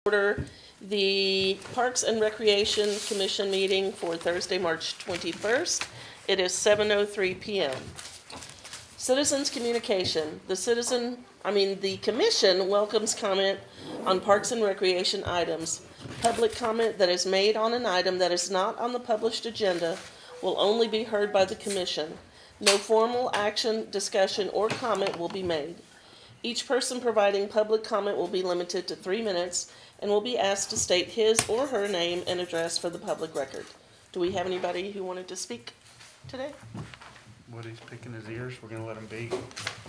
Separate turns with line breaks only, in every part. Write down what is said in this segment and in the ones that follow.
Order the Parks and Recreation Commission meeting for Thursday, March 21st. It is 7:03 p.m. Citizens communication. The commission welcomes comment on Parks and Recreation items. Public comment that is made on an item that is not on the published agenda will only be heard by the commission. No formal action, discussion, or comment will be made. Each person providing public comment will be limited to 3 minutes and will be asked to state his or her name and address for the public record. Do we have anybody who wanted to speak today?
Woody's picking his ears. We're going to let him be.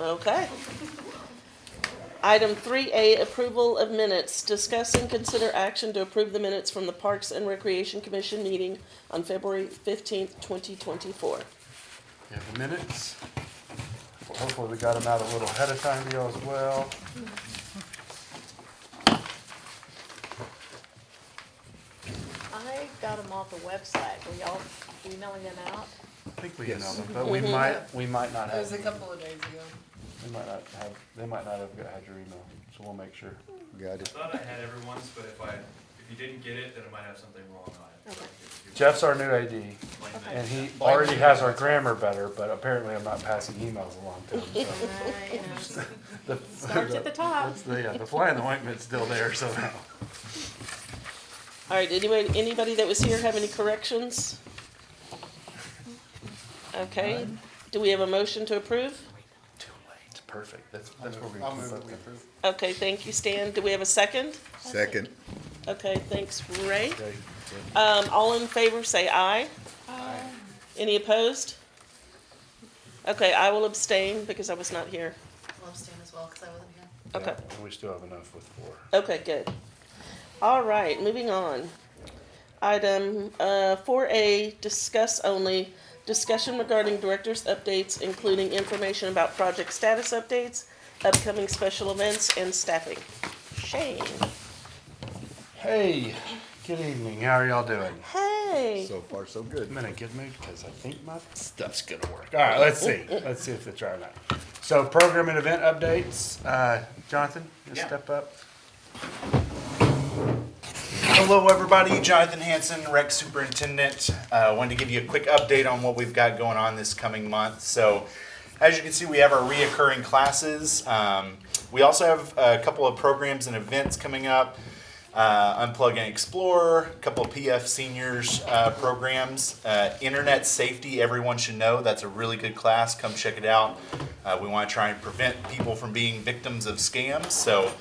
Okay. Item 3A, approval of minutes. Discuss and consider action to approve the minutes from the Parks and Recreation Commission meeting on February 15th, 2024.
We have the minutes. Well, hopefully we got them out a little ahead of time to you as well.
I got them off the website. Were y'all emailing them out?
I think we emailed them, but we might not
It
have.
was a couple of days ago.
They might not have had your email, so we'll make sure.
Got
I
it.
thought I had everyone's, but if you didn't get it, then I might have something wrong on it.
Okay.
Jeff's our new AD,
Okay.
and he already has our grammar better, but apparently I'm not passing emails along to him, so. The-
Starts at the top.
The fly in the ointment's still there somehow.
All right, anybody that was here have any corrections? Okay, do we have a motion to approve?
Too late. Perfect. That's where we.
I'll move that we approve.
Okay, thank you, Stan. Do we have a second?
Second.
Okay, thanks, Ray.
Okay.
All in favor, say aye.
Aye.
Any opposed? Okay, I will abstain because I was not here.
I'll abstain as well, because I wasn't here.
Okay.
Yeah, and we still have enough with 4.
Okay, good. All right, moving on. Item 4A, discuss only. Discussion regarding director's updates, including information about project status updates, upcoming special events, and staffing. Shane.
Hey, good evening. How are y'all doing?
Hey.
So far, so good.
I'm in a good mood because I think my stuff's gonna work. All right, let's see. Let's see if it's right or not. So, program and event updates. Jonathan, you step up.
Hello, everybody. Jonathan Hansen, Rec Superintendent. Wanted to give you a quick update on what we've got going on this coming month. So, as you can see, we have our reoccurring classes. We also have a couple of programs and events coming up. Unplug and Explore, a couple of PF Seniors programs. Internet Safety, everyone should know. That's a really good class. Come check it out. We want to try and prevent people from being victims of scams. So,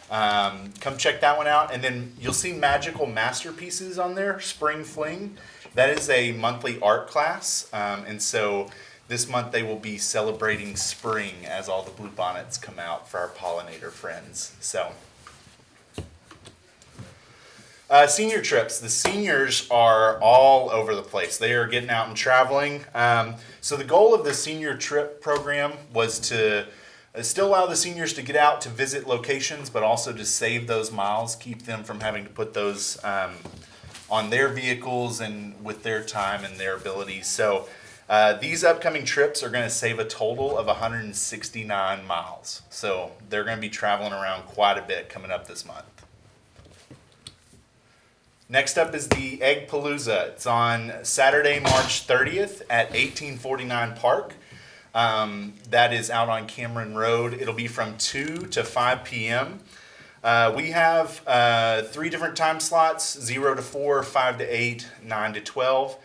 come check that one out. And then you'll see Magical Masterpieces on there, Spring Fling. That is a monthly art class. And so this month they will be celebrating spring as all the bluebonnets come out for our pollinator friends. So, senior trips. The seniors are all over the place. They are getting out and traveling. So the goal of the senior trip program was to still allow the seniors to get out to visit locations, but also to save those miles, keep them from having to put those on their vehicles and with their time and their abilities. So these upcoming trips are going to save a total of 169 miles. So they're going to be traveling around quite a bit coming up this month. Next up is the Egg Palooza. It's on Saturday, March 30th at 1849 Park. That is out on Cameron Road. It'll be from 2 to 5 p.m. We have 3 different time slots, 0 to 4, 5 to 8, 9 to 12.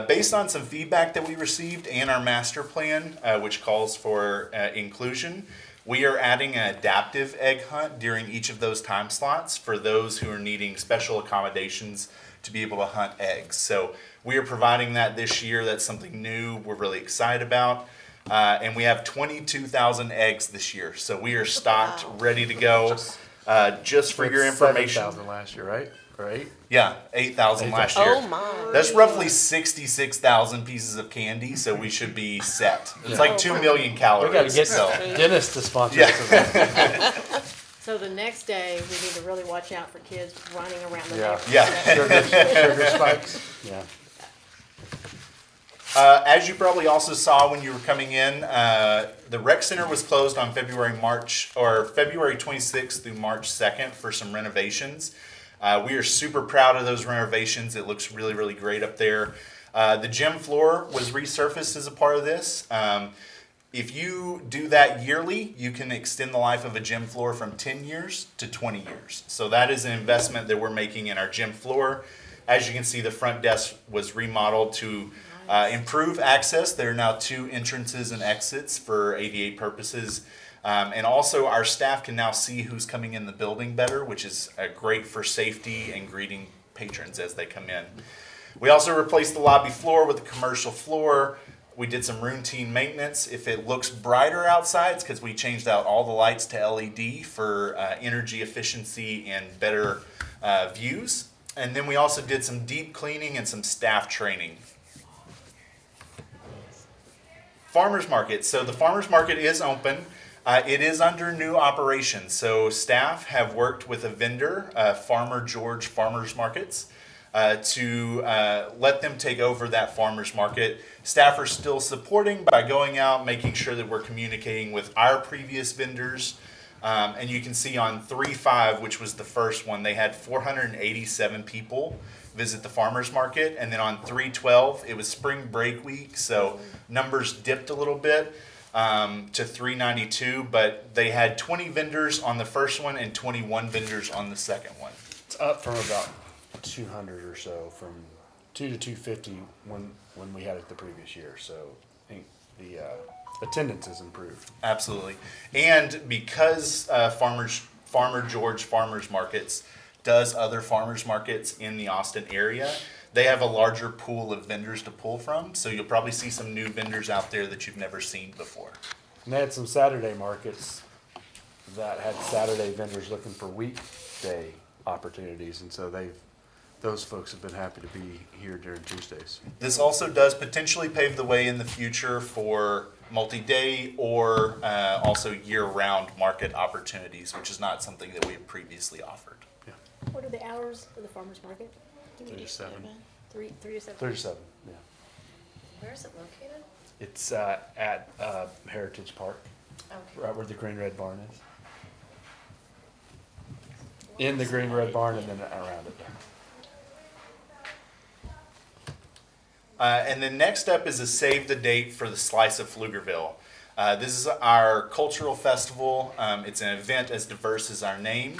Based on some feedback that we received and our master plan, which calls for inclusion, we are adding an adaptive egg hunt during each of those time slots for those who are needing special accommodations to be able to hunt eggs. So we are providing that this year. That's something new we're really excited about. And we have 22,000 eggs this year. So we are stocked, ready to go. Just for your information.
7,000 last year, right? Or 8?
Yeah, 8,000 last year.
Oh, my.
That's roughly 66,000 pieces of candy, so we should be set. It's like 2 million calories.
We gotta get
so.
Dennis to sponsor
Yeah.
us.
So the next day, we need to really watch out for kids running around the
Yeah.
neighborhood.
Yeah.
Sugar spikes. Yeah.
As you probably also saw when you were coming in, the rec center was closed on February 26th through March 2nd for some renovations. We are super proud of those renovations. It looks really, really great up there. The gym floor was resurfaced as a part of this. If you do that yearly, you can extend the life of a gym floor from 10 years to 20 years. So that is an investment that we're making in our gym floor. As you can see, the front desk was remodeled to improve access. There are now 2 entrances and exits for ADA purposes. And also our staff can now see who's coming in the building better, which is great for safety and greeting patrons as they come in. We also replaced the lobby floor with a commercial floor. We did some routine maintenance. If it looks brighter outside, it's because we changed out all the lights to LED for energy efficiency and better views. And then we also did some deep cleaning and some staff training. Farmers Market. So the Farmers Market is open. It is under new operations. So staff have worked with a vendor, Farmer George Farmers Markets, to let them take over that farmers market. Staff are still supporting by going out, making sure that we're communicating with our previous vendors. And you can see on 3/5, which was the first one, they had 487 people visit the farmers market. And then on 3/12, it was spring break week, so numbers dipped a little bit to 392, but they had 20 vendors on the first one and 21 vendors on the second one.
It's up from about 200 or so, from 2 to 250 when we had it the previous year. So I think the attendance has improved.
Absolutely. And because Farmer George Farmers Markets does other farmers markets in the Austin area, they have a larger pool of vendors to pull from. So you'll probably see some new vendors out there that you've never seen before.
And they had some Saturday markets that had Saturday vendors looking for weekday opportunities, and so those folks have been happy to be here during Tuesdays.
This also does potentially pave the way in the future for multi-day or also year-round market opportunities, which is not something that we have previously offered.
What are the hours of the farmer's market?
3 to 7.
3 to 7?
3 to 7, yeah.
Where is it located?
It's at Heritage Park,
Okay.
right where the Green Red Barn is. In the Green Red Barn and then around it.
And then next up is a save the date for the Slice of Pflugerville. This is our cultural festival. It's an event as diverse as our name.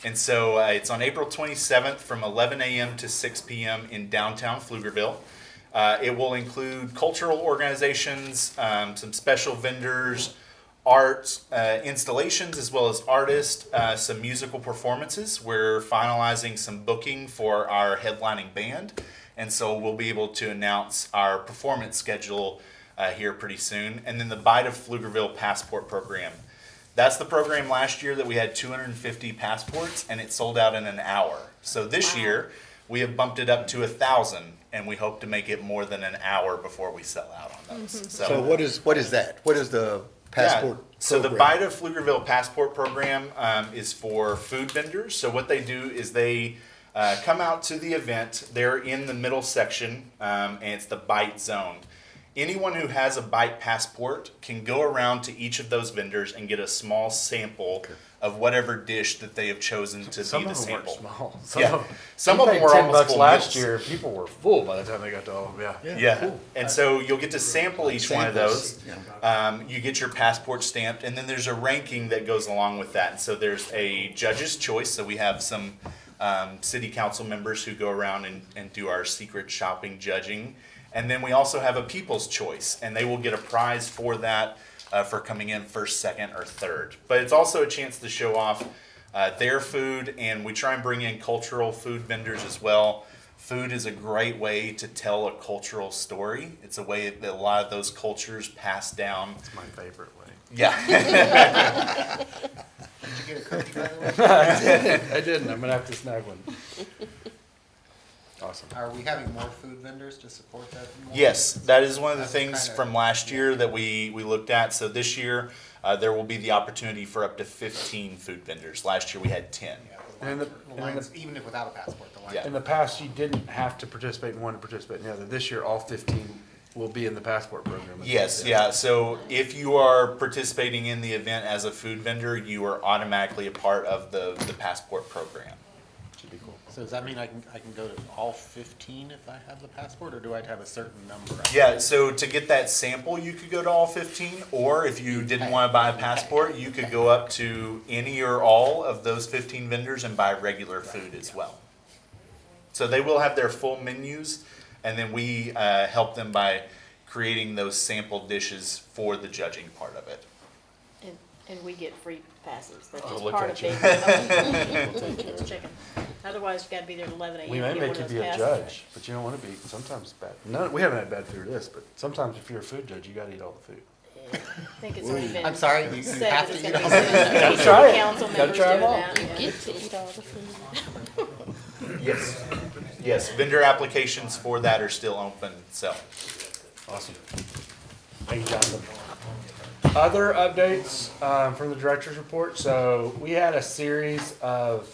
And so it's on April 27th from 11 a.m. to 6 p.m. in downtown Pflugerville. It will include cultural organizations, some special vendors, art installations, as well as artists, some musical performances. We're finalizing some booking for our headlining band. And so we'll be able to announce our performance schedule here pretty soon. And then the Bite of Pflugerville Passport Program. That's the program last year that we had 250 passports and it sold out in an hour. So this year we have bumped it up to 1,000 and we hope to make it more than an hour before we sell out on those.
So what is that? What is the passport
So the
program?
Bite of Pflugerville Passport Program is for food vendors. So what they do is they come out to the event. They're in the middle section, and it's the Bite Zone. Anyone who has a Bite passport can go around to each of those vendors and get a small sample of whatever dish that they have chosen to
Some
be the
of them
sample.
were small.
Some of them were almost
$10
full
last
meals.
year. People were full by the time they got to all of them. Yeah.
Yeah, and so you'll get to sample each one of those.
Yeah.
You get your passport stamped, and then there's a ranking that goes along with that. And so there's a judge's choice. So we have some city council members who go around and do our secret shopping judging. And then we also have a people's choice, and they will get a prize for that for coming in first, second, or third. But it's also a chance to show off their food, and we try and bring in cultural food vendors as well. Food is a great way to tell a cultural story. It's a way that a lot of those cultures pass down.
It's my favorite way.
Yeah.
Did you get a cookie, by the way?
I didn't. I'm going to have to snag one. Awesome.
Are we having more food vendors to support that? More?
Yes, that is one of the
That's
things
kinda-
from last year that we looked at. So this year, there will be the opportunity for up to 15 food vendors. Last year, we had 10.
Yeah,
And
the lines, even if without a passport, the lines.
Yeah.
In the past, you didn't have to participate in one to participate in the other. This year, all 15 will be in the passport program.
Yes, yeah. So if you are participating in the event as a food vendor, you are automatically a part of the passport program.
Should be cool.
So does that mean I can go to all 15 if I have the passport, or do I have a certain number?
Yeah, so to get that sample, you could go to all 15, or if you didn't want to buy a passport, you could go up to any or all of those 15 vendors and buy regular food as well. So they will have their full menus, and then we help them by creating those sample dishes for the judging part of it.
And we get free passes. That's
Oh,
just
look
part
at
of
you.
being. Just checking. Otherwise, you gotta be there at 11 a.m.
We
to
may
get
make
one
you
of
be
those
a
passes.
judge, but you don't want to be. Sometimes bad. No, we haven't had bad food or this, but sometimes if you're a food judge, you got to eat all the food.
Yeah, I think it's already been.
I'm sorry, you
said
have
that
to
it's
eat
gonna
all
be
of it.
Gotta
try it.
Council
Gotta
members
try 'em
doing
all.
that.
You
Yeah.
get to eat all the food.
Yes. Yes, vendor applications for that are still open, so.
Awesome. Thank you, Jonathan. Other updates from the director's report. So we had a series of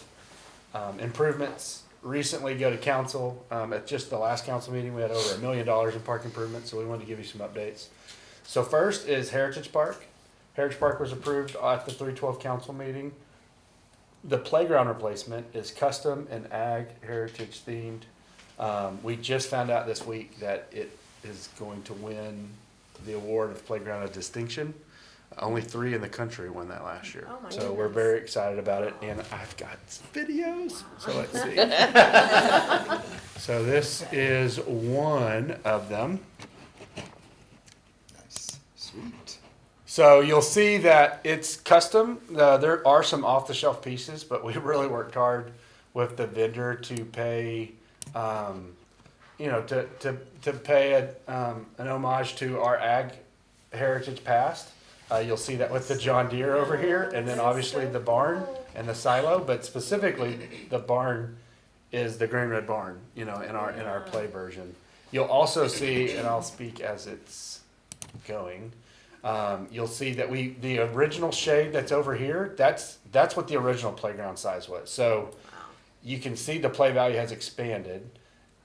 improvements recently go to council. At just the last council meeting, we had over $1 million in park improvements, so we wanted to give you some updates. So first is Heritage Park. Heritage Park was approved at the 312 council meeting. The playground replacement is custom and ag heritage themed. We just found out this week that it is going to win the award of Playground of Distinction. Only 3 in the country won that last year.
Oh my
So we're
goodness.
very excited about it, and I've got some videos. So let's see. So this is one of them.
Nice, sweet.
So you'll see that it's custom. There are some off-the-shelf pieces, but we really worked hard with the vendor to pay, to pay an homage to our ag heritage past. You'll see that with the John Deere over here, and then obviously the barn and the silo, but specifically the barn is the Green Red Barn, in our play version. You'll also see, and I'll speak as it's going. You'll see that the original shade that's over here, that's what the original playground size was. So you can see the play value has expanded,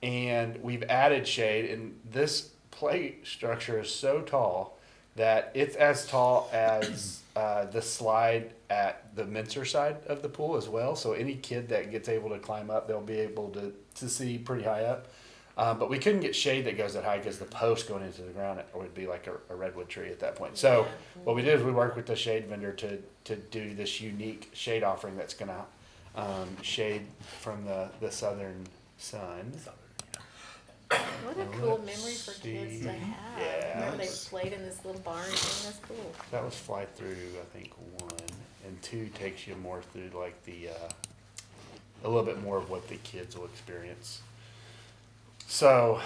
and we've added shade, and this play structure is so tall that it's as tall as the slide at the Mincer side of the pool as well. So any kid that gets able to climb up, they'll be able to see pretty high up. But we couldn't get shade that goes that high because the post going into the ground would be like a redwood tree at that point. So what we did is we worked with the shade vendor to do this unique shade offering that's going to shade from the southern sun.
What a cool memory for kids to have.
Yeah.
Remember they played in this little barn thing? That's cool.
That was fly through, I think, 1, and 2 takes you more through like a little bit more of what the kids will experience. So,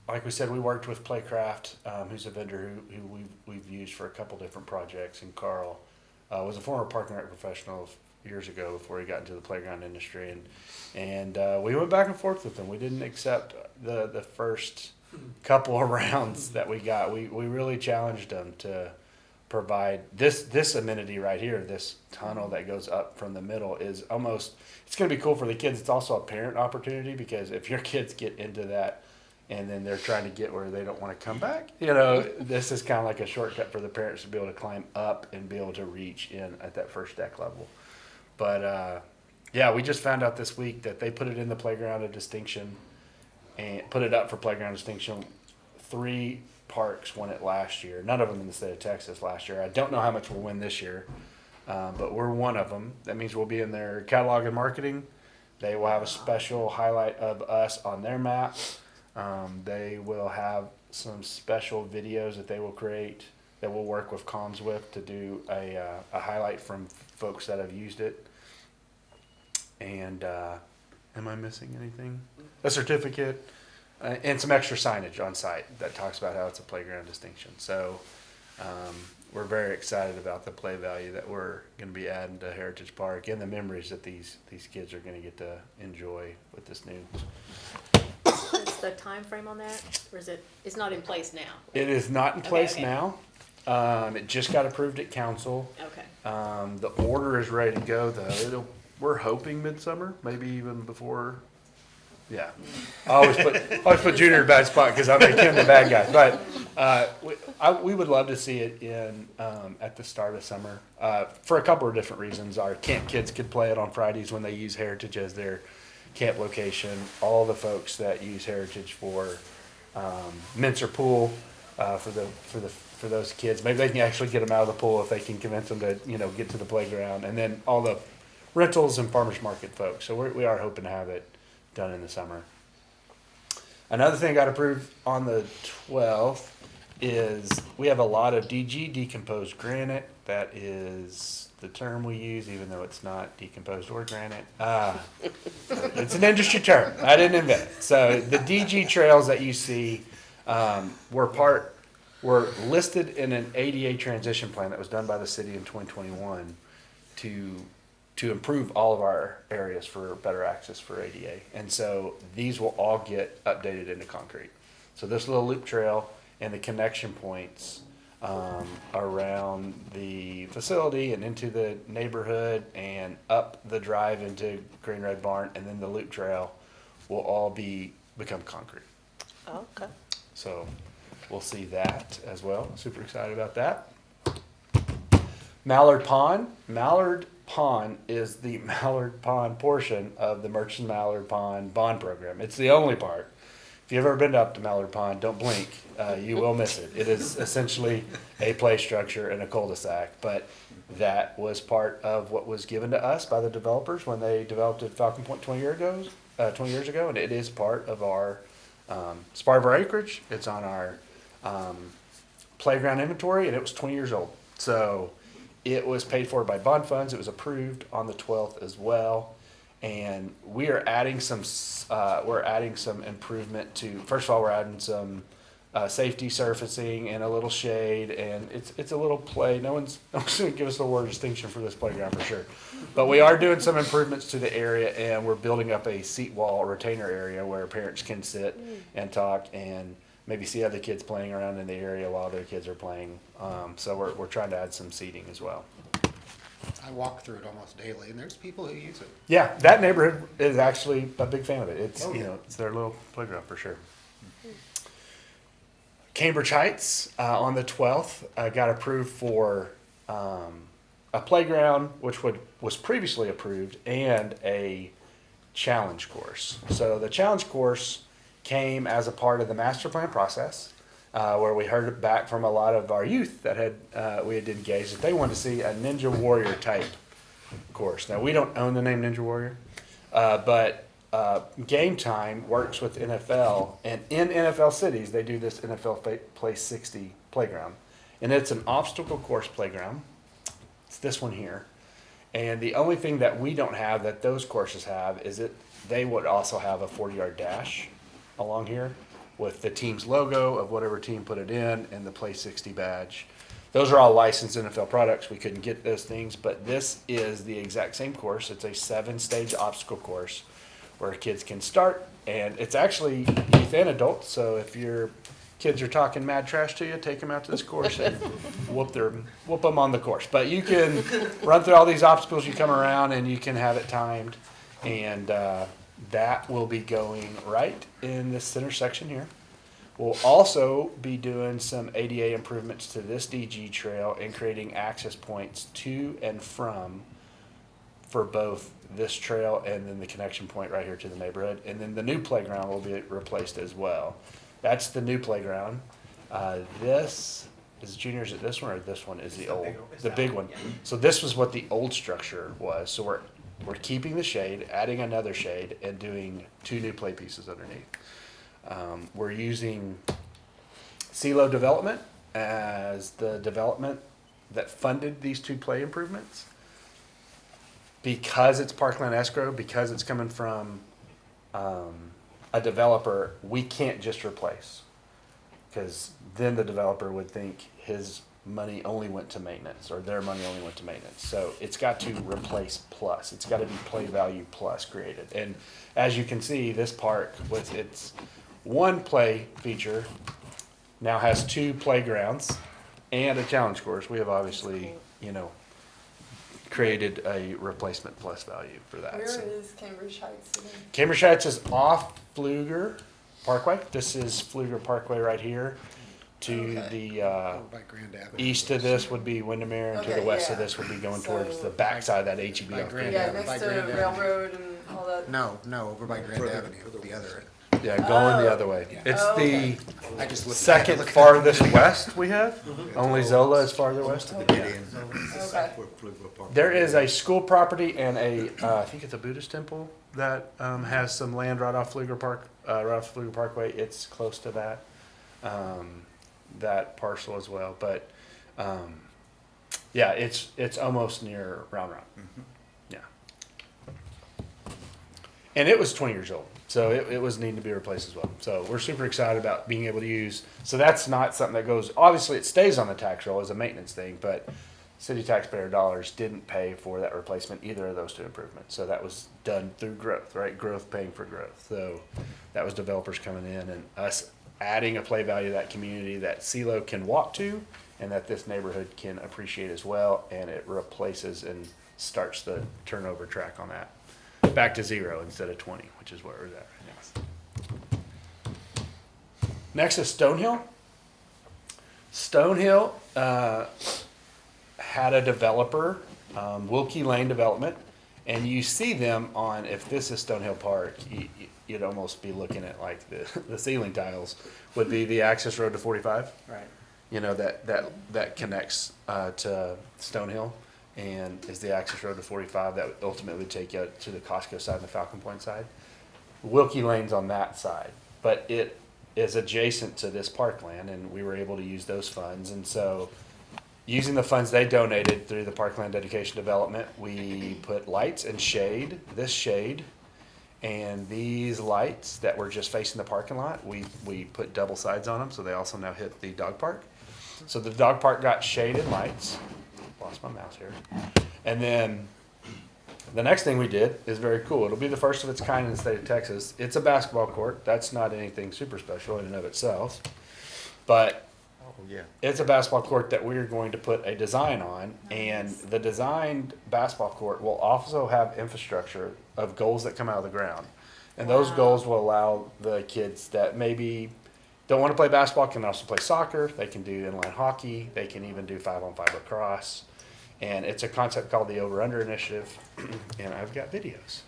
like we said, we worked with Playcraft, who's a vendor who we've used for a couple different projects, and Carl was a former park and rec professional years ago before he got into the playground industry, and we went back and forth with them. We didn't accept the first couple of rounds that we got. We really challenged them to provide this amenity right here. This tunnel that goes up from the middle is almost, it's going to be cool for the kids. It's also a parent opportunity, because if your kids get into that and then they're trying to get where they don't want to come back, this is kind of like a shortcut for the parents to be able to climb up and be able to reach in at that first deck level. But we just found out this week that they put it in the Playground of Distinction and put it up for Playground Distinction. 3 parks won it last year. None of them in the state of Texas last year. I don't know how much we'll win this year, but we're one of them. That means we'll be in their catalog and marketing. They will have a special highlight of us on their map. They will have some special videos that they will create that we'll work with comms with to do a highlight from folks that have used it. And am I missing anything? A certificate and some extra signage on site that talks about how it's a playground distinction. So we're very excited about the play value that we're going to be adding to Heritage Park and the memories that these kids are going to get to enjoy with this new.
What's the time frame on that? Or it's not in place now?
It is not in place
Okay.
now. It just got approved at council.
Okay.
The order is ready to go though. We're hoping midsummer, maybe even before Yeah. I always put Junior in a bad spot because I make him the bad guy. But we would love to see it in at the start of summer for a couple of different reasons. Our camp kids could play it on Fridays when they use Heritage as their camp location. All the folks that use Heritage for Mincer Pool for those kids, maybe they can actually get them out of the pool if they can convince them to get to the playground. And then all the rentals and farmers market folks. So we are hoping to have it done in the summer. Another thing got approved on the 12th is we have a lot of DG, decomposed granite. That is the term we use, even though it's not decomposed or granite. It's an industry term. I didn't invent it. So the DG trails that you see were listed in an ADA transition plan that was done by the city in 2021 to improve all of our areas for better access for ADA. And so these will all get updated into concrete. So this little loop trail and the connection points around the facility and into the neighborhood and up the drive into Green Red Barn and then the loop trail will all become concrete.
Okay.
So we'll see that as well. Super excited about that. Mallard Pond. Mallard Pond is the Mallard Pond portion of the Merchant Mallard Pond bond program. It's the only part. If you've ever been up to Mallard Pond, don't blink. You will miss it. It is essentially a play structure in a cul-de-sac, but that was part of what was given to us by the developers when they developed at Falcon Point 20 years ago, and it is part of our acreage. It's on our playground inventory, and it was 20 years old. So it was paid for by bond funds. It was approved on the 12th as well. And we are adding some improvement to, first of all, we're adding some safety surfacing and a little shade, and it's a little play. No one's going to give us a word distinction for this playground for sure. But we are doing some improvements to the area, and we're building up a seat wall retainer area where parents can sit and talk and maybe see other kids playing around in the area while their kids are playing. So we're trying to add some seating as well.
I walk through it almost daily, and there's people who use it.
Yeah, that neighborhood is actually a big fan of it. It's it's their little playground for sure. Cambridge Heights on the 12th got approved for a playground, which was previously approved, and a challenge course. So the challenge course came as a part of the master plan process, where we heard back from a lot of our youth that we had engaged that they wanted to see a Ninja Warrior type course. Now we don't own the name Ninja Warrior, but Game Time works with NFL, and in NFL cities they do this NFL Play 60 playground, and it's an obstacle course playground. It's this one here, and the only thing that we don't have that those courses have is they would also have a 40-yard dash along here with the team's logo of whatever team put it in and the Play 60 badge. Those are all licensed NFL products. We couldn't get those things, but this is the exact same course. It's a 7-stage obstacle course where kids can start, and it's actually youth and adults. So if your kids are talking mad trash to you, take them out to this course and whoop them on the course. But you can run through all these obstacles. You come around and you can have it timed, and that will be going right in this center section here. We'll also be doing some ADA improvements to this DG trail and creating access points to and from for both this trail and then the connection point right here to the neighborhood. And then the new playground will be replaced as well. That's the new playground. This is juniors at this one, or this one is the old, the big one. So this was what the old structure was. So we're keeping the shade, adding another shade, and doing 2 new play pieces underneath. We're using CeeLo Development as the development that funded these 2 play improvements. Because it's Parkland Escrow, because it's coming from a developer, we can't just replace. Because then the developer would think his money only went to maintenance, or their money only went to maintenance. So it's got to replace plus. It's got to be play value plus created. And as you can see, this park with its 1 play feature now has 2 playgrounds and a challenge course. We have obviously, created a replacement plus value for that.
Where
So.
is Cambridge Heights again?
Cambridge Heights is off Pfluger Parkway. This is Pfluger Parkway right here. To
Okay.
the
By Grand Avenue.
east of this would be Windermere, and to the
Okay,
west of
yeah.
this would be going
So-
towards the backside of that HEB.
By
off
Grand
Grand
Yeah,
Avenue.
next to
Grand Avenue.
railroad and all that.
No, over by Grand Avenue, the other end.
Yeah, going the
Oh.
other way.
Yeah.
It's
Oh, okay.
the
I just looked.
second farthest west we have. Only Zola is farther west.
Okay.
There is a school property and I think it's a Buddhist temple that has some land right off Pfluger Parkway. It's close to that parcel as well. But yeah, it's almost near Round Rock. Yeah, and it was 20 years old, so it was needing to be replaced as well. So we're super excited about being able to use. So that's not something that goes. Obviously, it stays on the tax roll as a maintenance thing, but city taxpayer dollars didn't pay for that replacement, either of those two improvements. So that was done through growth, right? Growth paying for growth. So that was developers coming in and us adding a play value to that community that CeeLo can walk to and that this neighborhood can appreciate as well. And it replaces and starts the turnover track on that back to 0 instead of 20, which is where we're at right now. Next is Stonehill. Stonehill, had a developer, Wilkie Lane Development, and you see them on, if this is Stonehill Park, you'd almost be looking at like the ceiling tiles would be the access road to 45.
Right.
You know, that connects to Stonehill and is the access road to 45 that would ultimately take you to the Costco side and the Falcon Point side. Wilkie Lane's on that side, but it is adjacent to this parkland, and we were able to use those funds. And so using the funds they donated through the Parkland Dedication Development, we put lights and shade, this shade, and these lights that were just facing the parking lot, we put double sides on them, so they also now hit the dog park. So the dog park got shaded lights. Lost my mouse here. And then the next thing we did is very cool. It'll be the first of its kind in the state of Texas. It's a basketball court. That's not anything super special in and of itself. But
Oh, yeah.
it's a basketball court that we're going to put a design on, and the designed basketball court will also have infrastructure of goals that come out of the ground. And those
Wow.
goals will allow the kids that maybe don't want to play basketball can also play soccer. They can do inline hockey. They can even do 5-on-5 lacrosse. And it's a concept called the Over Under Initiative, and I've got videos.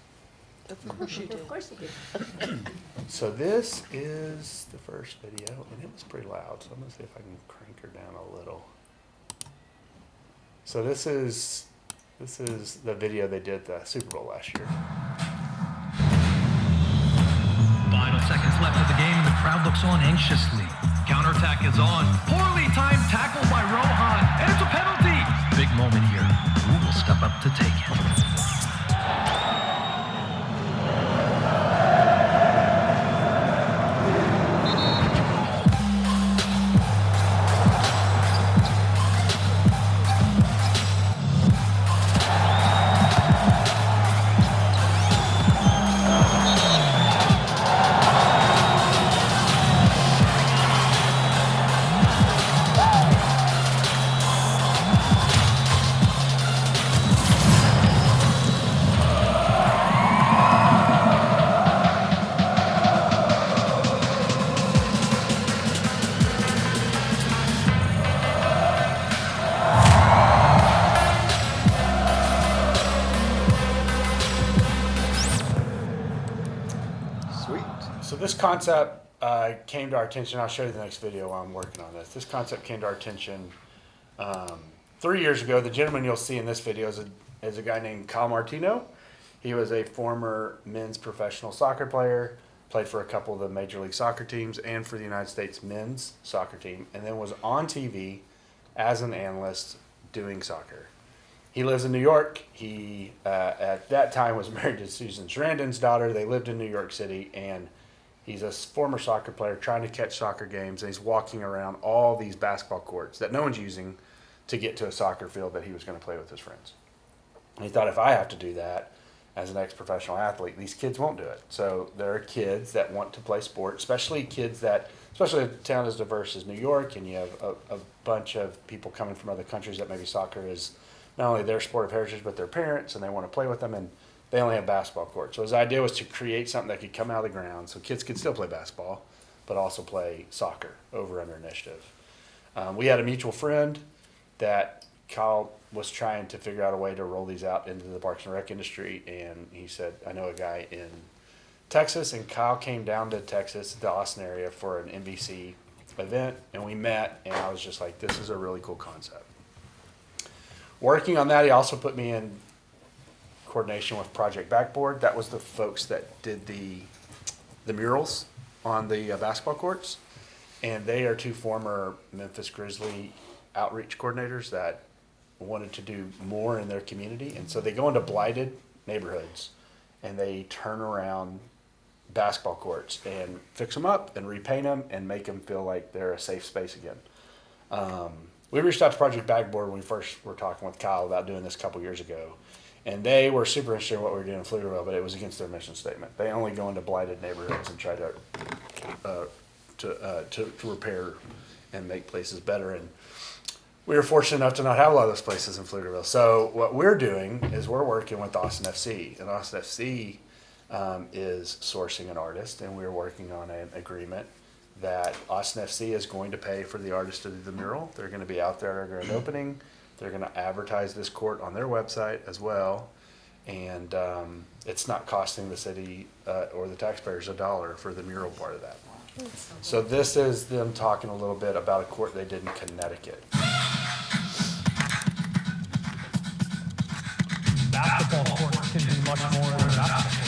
Of course you do.
Of course you do.
So this is the first video, and it was pretty loud, so I'm gonna see if I can crank her down a little. So this is the video they did the Super Bowl last year.
Final seconds left of the game, and the crowd looks on anxiously. Counterattack is on. Poorly timed tackle by Rohan, and it's a penalty. Big moment here. Who will step up to take it?
Sweet.
So this concept came to our attention. I'll show you the next video while I'm working on this. This concept came to our attention 3 years ago. The gentleman you'll see in this video is a guy named Kyle Martino. He was a former men's professional soccer player, played for a couple of the Major League Soccer teams and for the United States men's soccer team, and then was on TV as an analyst doing soccer. He lives in New York. He, at that time, was married to Susan Sarandon's daughter. They lived in New York City, and he's a former soccer player trying to catch soccer games, and he's walking around all these basketball courts that no one's using to get to a soccer field that he was going to play with his friends. And he thought, if I have to do that as an ex-professional athlete, these kids won't do it. So there are kids that want to play sport, especially a town as diverse as New York, and you have a bunch of people coming from other countries that maybe soccer is not only their sport of heritage, but their parents, and they want to play with them, and they only have basketball courts. So his idea was to create something that could come out of the ground so kids could still play basketball, but also play soccer over under initiative. We had a mutual friend that Kyle was trying to figure out a way to roll these out into the Parks and Rec industry, and he said, I know a guy in Texas, and Kyle came down to Texas, the Austin area, for an NBC event, and we met, and I was just like, this is a really cool concept. Working on that, he also put me in coordination with Project Backboard. That was the folks that did the murals on the basketball courts, and they are two former Memphis Grizzly outreach coordinators that wanted to do more in their community, and so they go into blighted neighborhoods and they turn around basketball courts and fix them up and repaint them and make them feel like they're a safe space again. We reached out to Project Backboard when we first were talking with Kyle about doing this a couple years ago, and they were super interested in what we were doing in Pflugerville, but it was against their mission statement. They only go into blighted neighborhoods and try to repair and make places better. And we were fortunate enough to not have a lot of those places in Pflugerville. So what we're doing is we're working with Austin FC, and Austin FC is sourcing an artist, and we're working on an agreement that Austin FC is going to pay for the artist to do the mural. They're going to be out there at our grand opening. They're going to advertise this court on their website as well, and it's not costing the city or the taxpayers $1 for the mural part of that. So this is them talking a little bit about a court they did in Connecticut.
Basketball courts can be much more than basketball courts.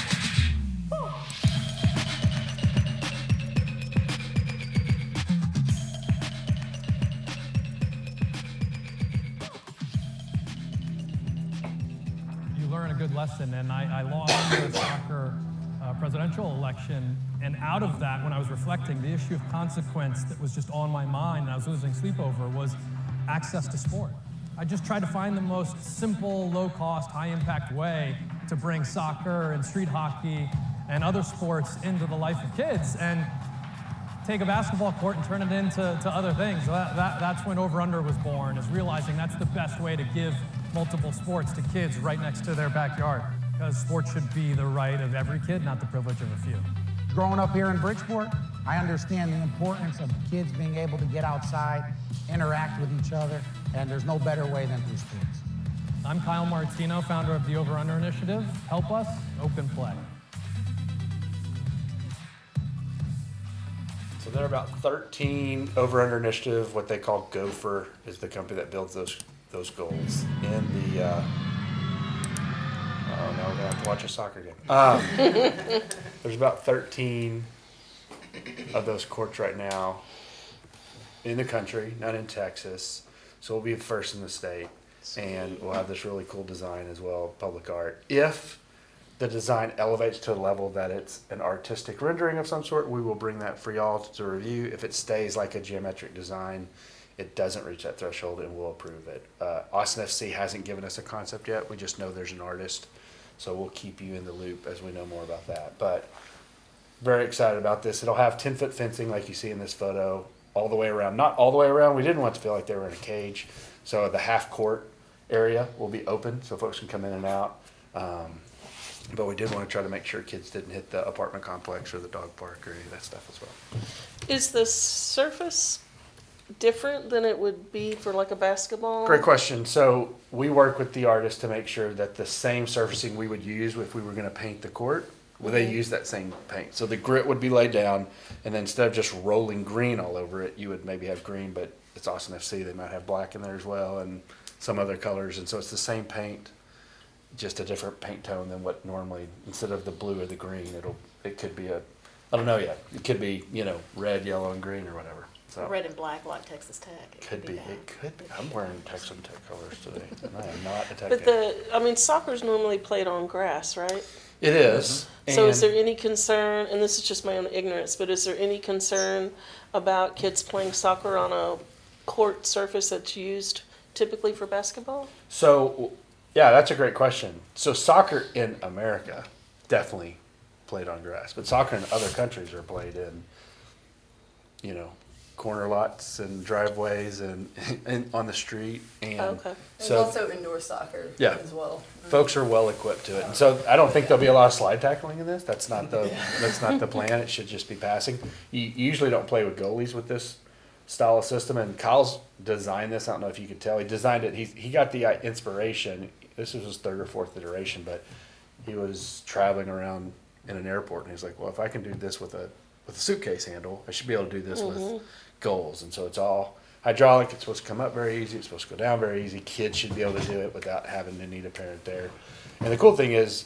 You learn a good lesson, and I lost the soccer presidential election, and out of that, when I was reflecting, the issue of consequence that was just on my mind and I was losing sleep over was access to sport. I just tried to find the most simple, low-cost, high-impact way to bring soccer and street hockey and other sports into the life of kids, and take a basketball court and turn it into other things. So that's when Over Under was born, is realizing that's the best way to give multiple sports to kids right next to their backyard, because sports should be the right of every kid, not the privilege of a few.
Growing up here in Bridgeport, I understand the importance of kids being able to get outside, interact with each other, and there's no better way than through sports.
I'm Kyle Martino, founder of the Over Under Initiative. Help us, open play.
So there are about 13 Over Under Initiative, what they call Gopher is the company that builds those goals in the oh, now we're gonna have to watch a soccer game. There's about 13 of those courts right now in the country, not in Texas. So we'll be the first in the state, and we'll have this really cool design as well, public art. If the design elevates to a level that it's an artistic rendering of some sort, we will bring that for y'all to review. If it stays like a geometric design, it doesn't reach that threshold, and we'll approve it. Austin FC hasn't given us a concept yet. We just know there's an artist, so we'll keep you in the loop as we know more about that. But very excited about this. It'll have 10-foot fencing like you see in this photo all the way around. Not all the way around. We didn't want it to feel like they were in a cage. So the half court area will be open so folks can come in and out. But we did want to try to make sure kids didn't hit the apartment complex or the dog park or any of that stuff as well.
Is the surface different than it would be for like a basketball?
Great question. So we work with the artist to make sure that the same surfacing we would use if we were going to paint the court, well, they use that same paint. So the grit would be laid down, and then instead of just rolling green all over it, you would maybe have green, but it's Austin FC. They might have black in there as well and some other colors. And so it's the same paint, just a different paint tone than what normally, instead of the blue or the green, it could be I don't know yet. It could be, red, yellow, and green or whatever. So
Red and black like Texas Tech. It
could be.
that.
It could be. I'm wearing Texas Tech colors today, and I am not a Tech
But
fan.
soccer's normally played on grass, right?
It is.
So is there any concern, and this is just my own ignorance, but is there any concern about kids playing soccer on a court surface that's used typically for basketball?
So, yeah, that's a great question. So soccer in America definitely played on grass, but soccer in other countries are played in, corner lots and driveways and on the street. And
Okay.
There's
so
also indoor soccer
Yeah.
as well.
folks are well equipped to it. And so I don't think there'll be a lot of slide tackling in this. That's not the plan. It should just be passing. You usually don't play with goalies with this style of system. And Kyle's designed this. I don't know if you could tell. He designed it. He got the inspiration. This was his third or fourth iteration, but he was traveling around in an airport and he's like, well, if I can do this with a suitcase handle, I should be able to do this with goals. And so it's all hydraulic. It's supposed to come up very easy. It's supposed to go down very easy. Kids should be able to do it without having to need a parent there. And the cool thing is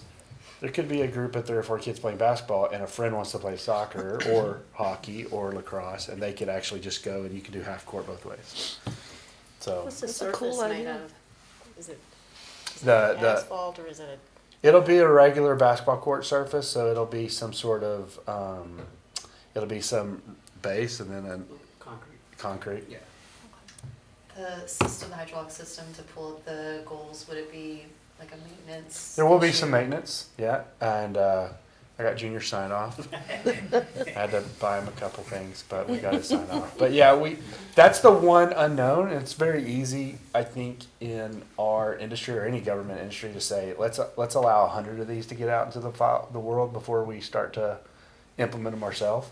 there could be a group of 3 or 4 kids playing basketball and a friend wants to play soccer or hockey or lacrosse, and they could actually just go and you can do half court both ways. So
What's the
That's a
surface
cool
made
idea.
of? Is it
the
asphalt or is it
it'll be a regular basketball court surface, so it'll be some sort of it'll be some base and then a concrete. Yeah.
The system, the hydraulic system to pull up the goals, would it be like a maintenance?
There will be
issue?
some maintenance, yeah, and I got Junior sign off. I had to buy him a couple things, but we got his sign off. But yeah, that's the one unknown. It's very easy, I think, in our industry or any government industry to say let's allow 100 of these to get out into the world before we start to implement them ourselves.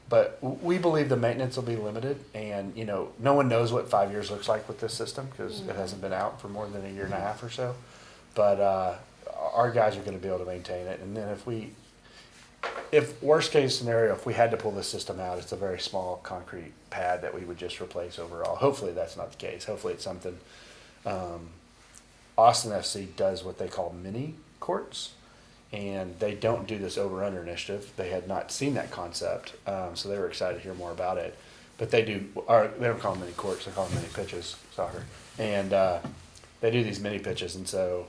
But we believe the maintenance will be limited, and no one knows what 5 years looks like with this system because it hasn't been out for more than a year and a half or so. But our guys are going to be able to maintain it, and then if worst case scenario, if we had to pull this system out, it's a very small concrete pad that we would just replace overall. Hopefully that's not the case. Hopefully it's something. Austin FC does what they call mini courts. And they don't do this over-under initiative. They had not seen that concept, so they were excited to hear more about it. But they don't call them mini courts, they call them mini pitches, soccer. And they do these mini pitches, and so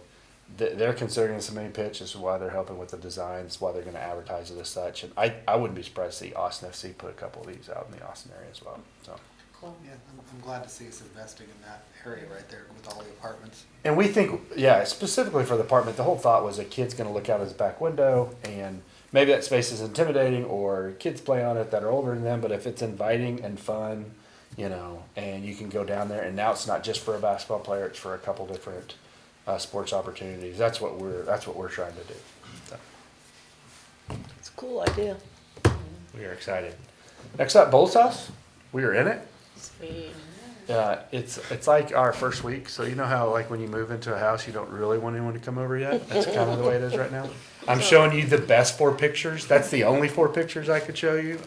they're considering this a mini pitch. This is why they're helping with the designs, why they're going to advertise it as such. And I wouldn't be surprised to see Austin FC put a couple of these out in the Austin area as well. So.
Cool.
Yeah, I'm glad to see us investing in that area right there with all the apartments.
And we think, yeah, specifically for the apartment, the whole thought was a kid's going to look out his back window and maybe that space is intimidating or kids play on it that are older than them, but if it's inviting and fun, and you can go down there and now it's not just for a basketball player, it's for a couple different sports opportunities. That's what we're trying to do. So.
It's a cool idea.
We are excited. Next up, Bowls House. We are in it.
sweet?
It's like our first week, so you know how like when you move into a house, you don't really want anyone to come over yet. That's kind of the way it is right now. I'm showing you the best 4 pictures. That's the only 4 pictures I could show you.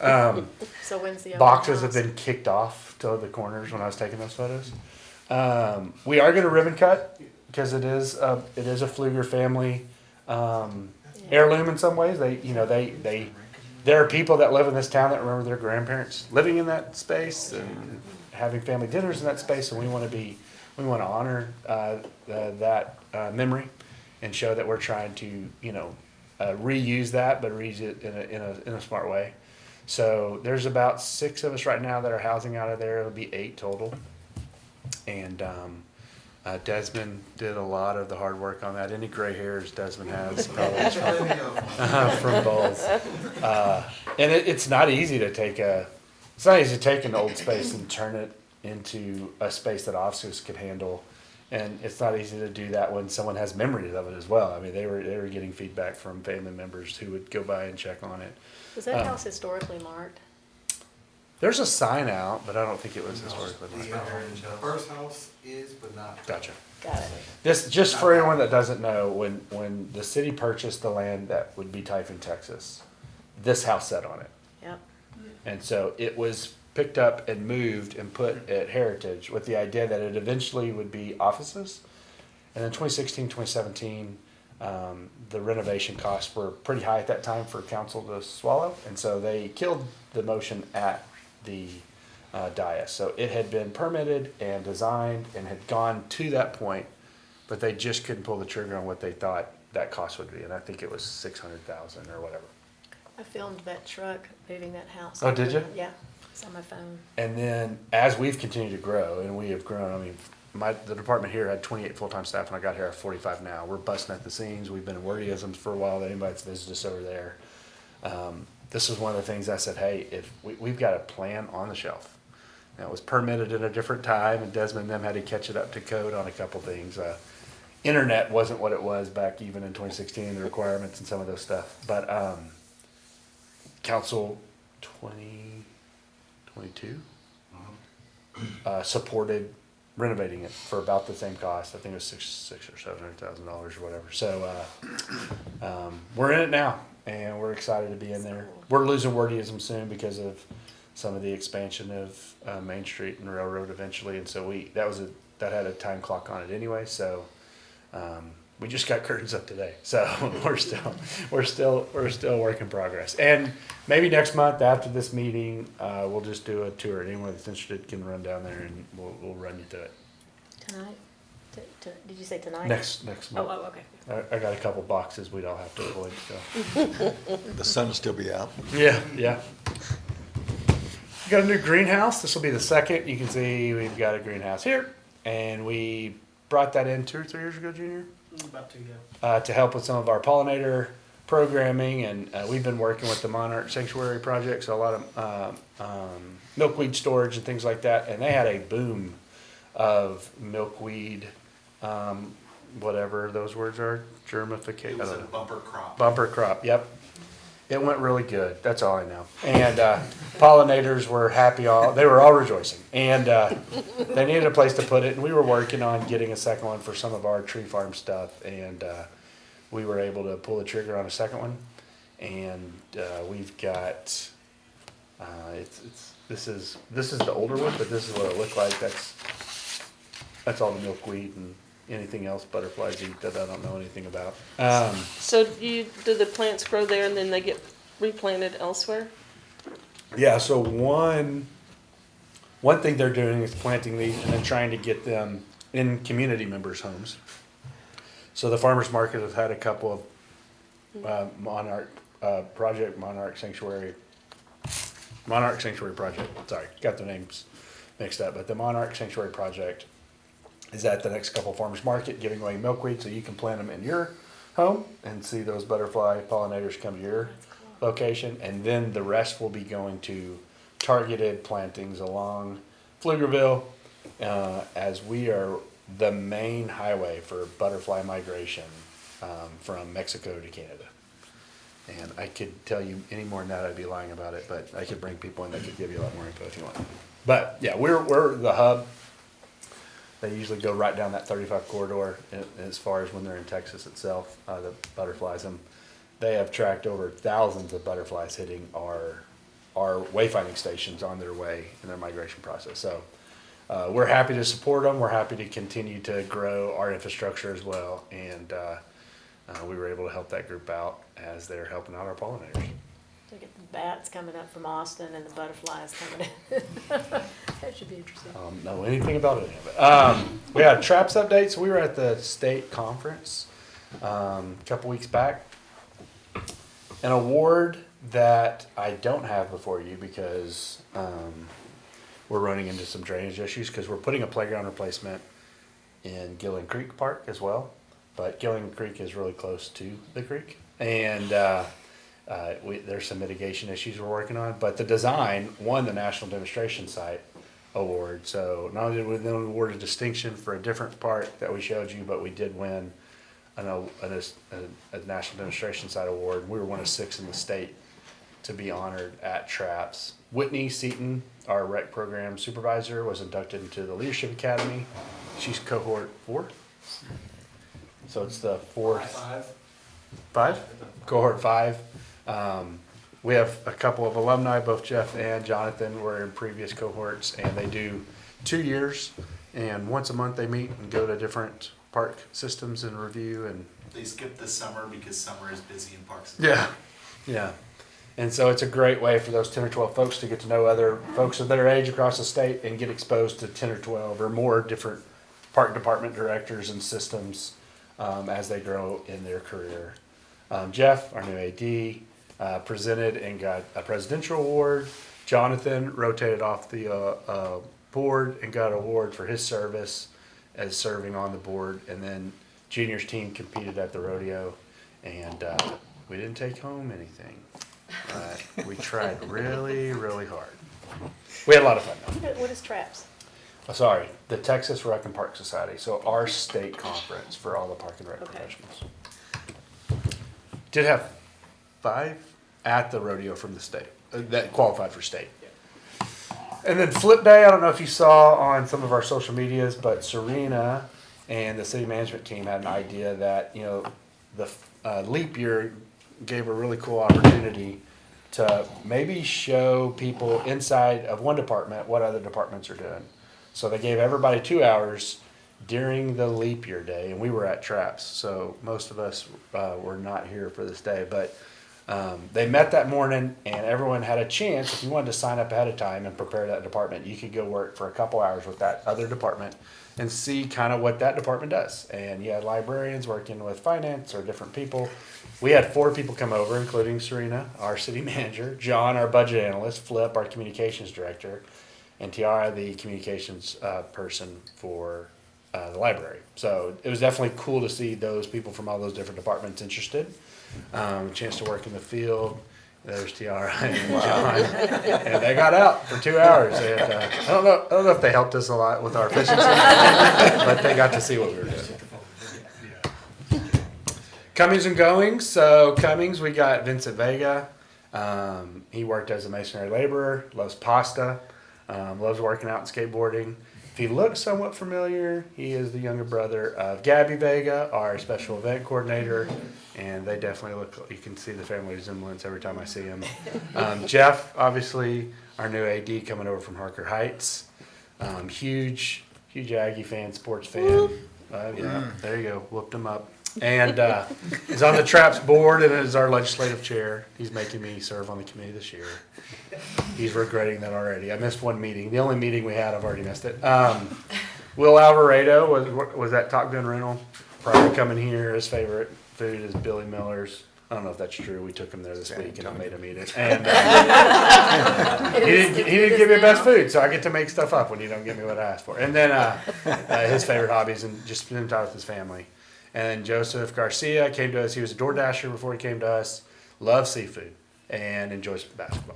So when's the open
Boxes have
house?
been kicked off to the corners when I was taking those photos. We are going to ribbon cut because it is a Pfluger family heirloom in some ways. There are people that live in this town that remember their grandparents living in that space and having family dinners in that space, and we want to honor that memory and show that we're trying to reuse that, but reuse it in a smart way. So there's about 6 of us right now that are housing out of there. It'll be 8 total, and Desmond did a lot of the hard work on that. Any gray hairs Desmond has probably from Bowls. And it's not easy to take an old space and turn it into a space that officers could handle. And it's not easy to do that when someone has memories of it as well. I mean, they were getting feedback from family members who would go by and check on it.
Was that house historically marked?
There's a sign out, but I don't think it was historically marked.
First house is, but not.
Gotcha.
Got it.
This just for anyone that doesn't know, when the city purchased the land that would be Typhoon, Texas, this house sat on it.
Yep.
And so it was picked up and moved and put at Heritage with the idea that it eventually would be offices. And then 2016, 2017, the renovation costs were pretty high at that time for council to swallow. And so they killed the motion at the dais. So it had been permitted and designed and had gone to that point, but they just couldn't pull the trigger on what they thought that cost would be. And I think it was $600,000 or whatever.
I filmed that truck moving that house.
Oh, did you?
Yeah, it's on my phone.
And then as we've continued to grow, and we have grown, I mean, the department here had 28 full-time staff when I got here. I have 45 now. We're busting at the seams. We've been in wordisms for a while. Anybody that's visited us over there. this was one of the things I said, hey, if we've got a plan on the shelf. Now, it was permitted at a different time, and Desmond and them had to catch it up to code on a couple things. Internet wasn't what it was back even in 2016, the requirements and some of those stuff. But Council 2022 supported renovating it for about the same cost. I think it was $600,000 or $700,000 or whatever. So we're in it now, and we're excited to be in there. We're losing wordism soon because of some of the expansion of Main Street and Railroad eventually, and so that had a time clock on it anyway. So we just got curtains up today, so we're still work in progress. And maybe next month after this meeting, we'll just do a tour. Anyone that's interested can run down there, and we'll run you through it.
Tonight? Did you say tonight?
Next month.
Oh, okay.
I got a couple boxes we'd all have to avoid. So.
The sun will still be out.
Yeah. We got a new greenhouse. This will be the second. You can see we've got a greenhouse here, and we brought that in 2 or 3 years ago, Junior.
About to, yeah.
To help with some of our pollinator programming, and we've been working with the Monarch Sanctuary Project, so a lot of milkweed storage and things like that, and they had a boom of milkweed, whatever those words are, germification.
It was a bumper crop.
Bumper crop, yep. It went really good, that's all I know. And pollinators were happy, they were all rejoicing. And they needed a place to put it, and we were working on getting a second one for some of our tree farm stuff, and we were able to pull the trigger on a second one. And we've got, this is the older one, but this is what it looked like. That's all the milkweed and anything else butterflies eat that I don't know anything about.
So do the plants grow there and then they get replanted elsewhere?
Yeah, so one thing they're doing is planting these and then trying to get them in community members' homes. So the farmers market has had a couple of Monarch Sanctuary Project. Sorry, got the names mixed up, but the Monarch Sanctuary Project is at the next couple farmers market giving away milkweed so you can plant them in your home and see those butterfly pollinators come to your location, and then the rest will be going to targeted plantings along Pflugerville, as we are the main highway for butterfly migration from Mexico to Canada. And I could tell you any more than that, I'd be lying about it, but I could bring people in that could give you a lot more info if you want. But yeah, we're the hub. They usually go right down that 35 corridor as far as when they're in Texas itself, the butterflies. They have tracked over thousands of butterflies hitting our wayfinding stations on their way in their migration process. So we're happy to support them. We're happy to continue to grow our infrastructure as well. And we were able to help that group out as they're helping out our pollinators.
So get the bats coming up from Austin and the butterflies coming in. That should be interesting.
I don't know anything about any of it. We had a traps update. So we were at the state conference a couple weeks back. An award that I don't have before you because we're running into some drainage issues because we're putting a playground replacement in Gillen Creek Park as well. But Gillen Creek is really close to the creek. And there's some mitigation issues we're working on. But the design won the National Demonstration Site Award. So not only did we win an award of distinction for a different park that we showed you, but we did win a National Demonstration Site Award. We were one of 6 in the state to be honored at Traps. Whitney Seaton, our rec program supervisor, was inducted into the Leadership Academy. She's cohort 4. So it's the 4th. 5? Cohort 5. We have a couple of alumni, both Jeff and Jonathan were in previous cohorts, and they do 2 years, and once a month they meet and go to different park systems and review. And
They skip the summer because summer is busy in parks.
Yeah. And so it's a great way for those 10 or 12 folks to get to know other folks of their age across the state and get exposed to 10 or 12 or more different park department directors and systems as they grow in their career. Jeff, our new AD, presented and got a presidential award. Jonathan rotated off the board and got an award for his service as serving on the board. And then Junior's team competed at the rodeo, and we didn't take home anything. We tried really, really hard. We had a lot of fun though.
What is TRAPS?
Oh, sorry, the Texas Rec and Park Society, so our state conference for all the park and rec
Okay.
professionals. Did have 5 at the rodeo from the state, that qualified for state. And then Flip Day, I don't know if you saw on some of our social medias, but Serena and the city management team had an idea that, you know, the leap year gave a really cool opportunity to maybe show people inside of one department what other departments are doing. So they gave everybody 2 hours during the leap year day, and we were at Traps, so most of us were not here for this day, but they met that morning, and everyone had a chance. If you wanted to sign up ahead of time and prepare that department, you could go work for a couple hours with that other department and see kind of what that department does. And you had librarians working with finance or different people. We had 4 people come over, including Serena, our city manager, John, our budget analyst, Flip, our communications director, and Tiara, the communications person for the library. So it was definitely cool to see those people from all those different departments interested. Chance to work in the field. There's Tiara and John, and they got out for 2 hours. And I don't know if they helped us a lot with our efficiency, but they got to see what we were doing. Comings and goings. So Cummings, we got Vincent Vega. He worked as a masonry laborer. Loves pasta. Loves working out and skateboarding. If he looks somewhat familiar, he is the younger brother of Gabby Vega, our special event coordinator, and they definitely look, you can see the family resemblance every time I see him. Jeff, obviously, our new AD coming over from Harker Heights. Huge Aggie fan, sports fan. Yeah, there you go, whooped him up. And he's on the Traps board and is our legislative chair. He's making me serve on the committee this year. He's regretting that already. I missed one meeting. The only meeting we had, I've already missed it. Will Alvarado was at Top Gun Rental prior to coming here. His favorite food is Billy Miller's. I don't know if that's true. We took him there this week and I made him eat it. And he didn't give me the best food, so I get to make stuff up when you don't give me what I asked for. And then his favorite hobbies and just spending time with his family. And then Joseph Garcia came to us. He was a Door Dasher before he came to us. Loves seafood and enjoys basketball.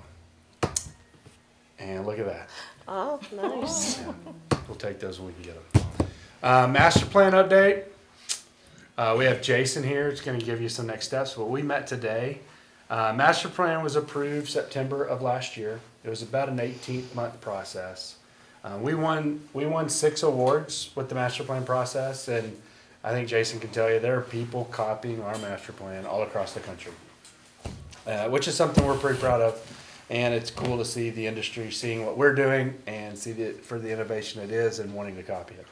And look at that.
Oh, nice.
Yeah, we'll take those when we can get them. Master plan update. We have Jason here. It's going to give you some next steps. But we met today. Master plan was approved September of last year. It was about an 18-month process. We won 6 awards with the master plan process, and I think Jason can tell you there are people copying our master plan all across the country, which is something we're pretty proud of. And it's cool to see the industry seeing what we're doing and see for the innovation it is and wanting to copy it.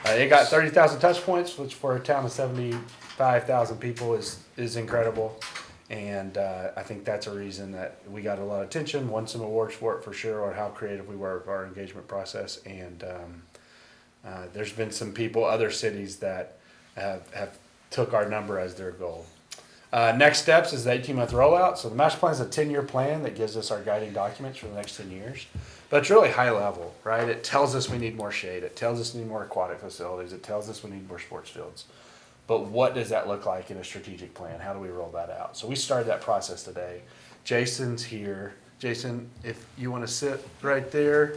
It got 30,000 touch points, which for a town of 75,000 people is incredible. And I think that's a reason that we got a lot of attention, won some awards for it for sure, on how creative we were with our engagement process. And there's been some people, other cities that have took our number as their goal. Next steps is the 18-month rollout. So the master plan is a 10-year plan that gives us our guiding documents for the next 10 years. But it's really high level, right? It tells us we need more shade. It tells us we need more aquatic facilities. It tells us we need more sports fields. But what does that look like in a strategic plan? How do we roll that out? So we started that process today. Jason's here. Jason, if you want to sit right there,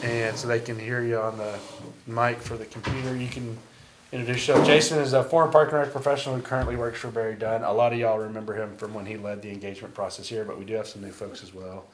and so they can hear you on the mic for the computer, you can introduce yourself. Jason is a former park and rec professional who currently works for Barry Dunn. A lot of y'all remember him from when he led the engagement process here, but we do have some new folks as well.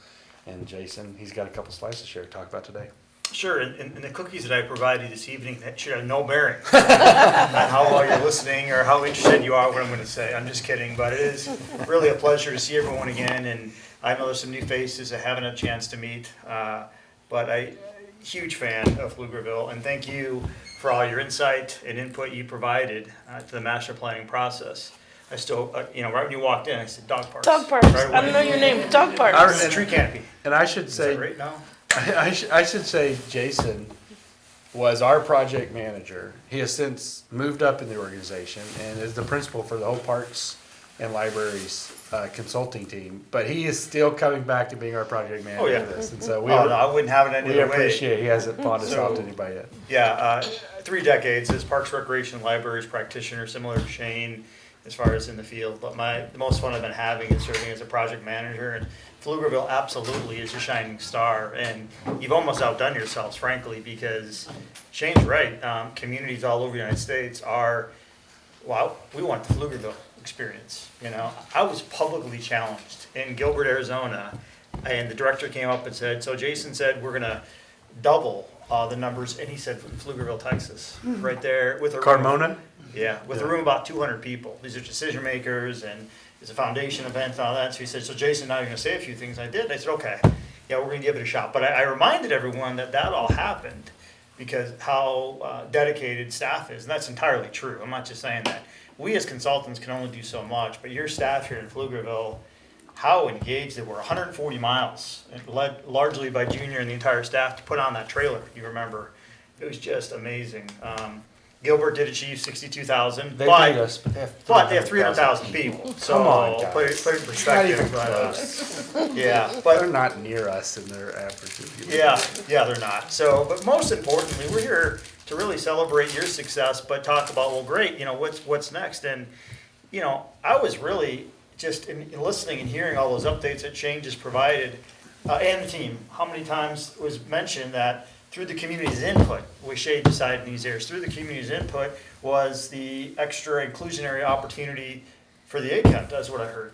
And Jason, he's got a couple slides to share, talk about today.
Sure, and the cookies that I provided this evening, that should have no bearing on how well you're listening or how interested you are what I'm going to say. I'm just kidding, but it is really a pleasure to see everyone again, and I know there's some new faces I haven't had a chance to meet, but I'm a huge fan of Pflugerville, and thank you for all your insight and input you provided to the master planning process. I still, right when you walked in, I said, Dog Parks.
Dog Parks.
Right
I don't know your name. Dog Parks.
It's a tree canopy.
And I should
Is
say,
that right now?
I should say Jason was our project manager. He has since moved up in the organization and is the principal for the whole parks and libraries consulting team. But he is still coming back to being our project manager.
Oh, yeah.
For this. And so
No, I wouldn't have it any
we
other way.
appreciate he hasn't pawned us
So,
off to anybody yet.
Yeah, 3 decades as Parks, Recreation, Libraries practitioner, similar to Shane. as far as in the field. But the most fun I've been having is serving as a project manager, and Pflugerville absolutely is a shining star. And you've almost outdone yourselves, frankly, because Shane's right. Communities all over the United States are, well, we want the Pflugerville experience. You know, I was publicly challenged in Gilbert, Arizona, and the director came up and said, so Jason said we're gonna double the numbers, and he said Pflugerville, Texas, right there with a
Carmona?
yeah, with a room about 200 people. These are decision makers, and it's a foundation event and all that. So he said, so Jason, now you're gonna say a few things. I did. And I said, okay, yeah, we're gonna give it a shot. But I reminded everyone that all happened because how dedicated staff is, and that's entirely true. I'm not just saying that. We as consultants can only do so much, but your staff here in Pflugerville, how engaged they were, 140 miles, led largely by Junior and the entire staff to put on that trailer, you remember. It was just amazing. Gilbert did achieve 62,000,
They beat us,
but they have 300,000 people. So
Come on, guys.
put it in
Not
perspective.
even
But,
close.
yeah,
They're
but
not near us in their averages.
yeah, they're not. So, but most importantly, we're here to really celebrate your success, but talk about, well, great, you know, what's next. And, you know, I was really just in listening and hearing all those updates that Shane just provided, and the team. How many times was mentioned that through the community's input, we Shade decided in these areas, through the community's input was the extra inclusionary opportunity for the ACAP, that's what I heard.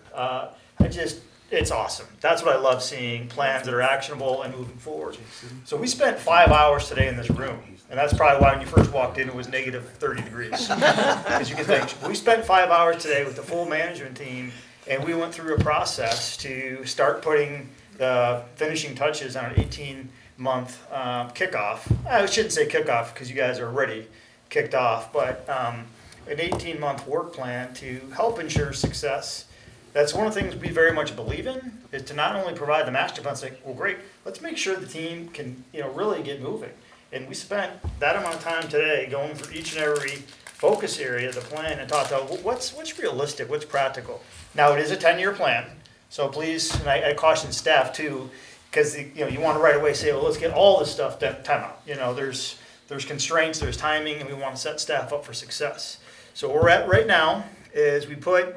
It's awesome. That's what I love seeing, plans that are actionable and moving forward. So we spent 5 hours today in this room, and that's probably why when you first walked in, it was negative 30 degrees. As you can think, we spent 5 hours today with the full management team, and we went through a process to start putting the finishing touches on an 18-month kickoff. I shouldn't say kickoff because you guys are already kicked off, but an 18-month work plan to help ensure success. That's one of the things we very much believe in, is to not only provide the master plan, say, well, great, let's make sure the team can, you know, really get moving. And we spent that amount of time today going through each and every focus area of the plan and talked about what's realistic, what's practical. Now, it is a 10-year plan, so please, and I caution staff too, because you know you want to right away say, well, let's get all this stuff done. Time out. You know, there's constraints, there's timing, and we want to set staff up for success. So where we're at right now is we put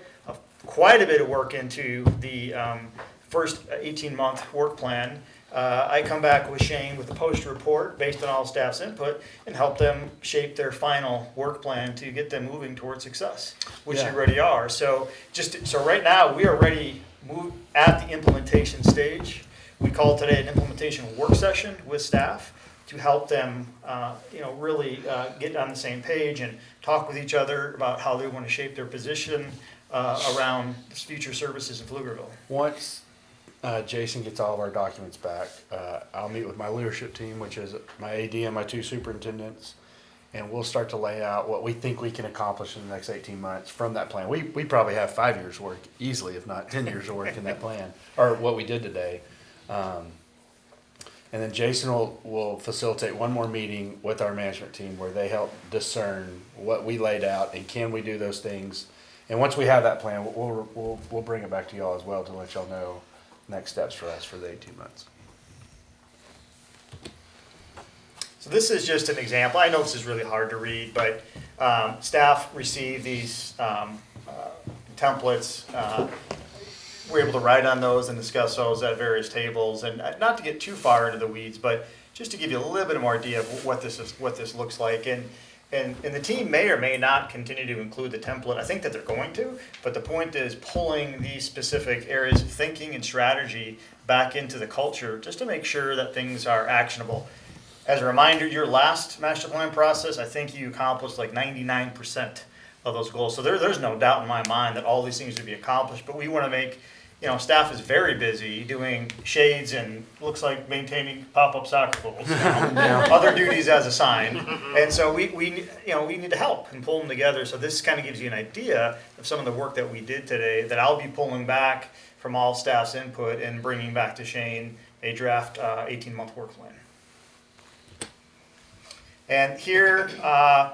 quite a bit of work into the first 18-month work plan. I come back with Shane with a post report based on all staff's input and help them shape their final work plan to get them moving towards success, which
Yeah.
you already are. So so right now we are ready move at the implementation stage. We called today an implementation work session with staff to help them, really get on the same page and talk with each other about how they want to shape their position around future services in Pflugerville.
Once Jason gets all of our documents back, I'll meet with my leadership team, which is my AD and my 2 superintendents, and we'll start to lay out what we think we can accomplish in the next 18 months from that plan. We probably have 5 years' work easily, if not 10 years' of work in that plan, or what we did today. And then Jason will facilitate one more meeting with our management team where they help discern what we laid out and can we do those things. And once we have that plan, we'll bring it back to y'all as well to let y'all know next steps for us for the 18 months.
So this is just an example. I know this is really hard to read, but staff receive these templates. We're able to write on those and discuss those at various tables. And not to get too far into the weeds, but just to give you a little bit more idea of what this looks like. And the team may or may not continue to include the template. I think that they're going to, but the point is pulling these specific areas of thinking and strategy back into the culture just to make sure that things are actionable. As a reminder, your last master plan process, I think you accomplished like 99% of those goals. So there's no doubt in my mind that all these things would be accomplished, but we want to make, staff is very busy doing shades and looks like maintaining pop-up soccer goals, other duties as assigned. And so we need to help and pull them together. So this kind of gives you an idea of some of the work that we did today that I'll be pulling back from all staff's input and bringing back to Shane a draft 18-month work plan. And here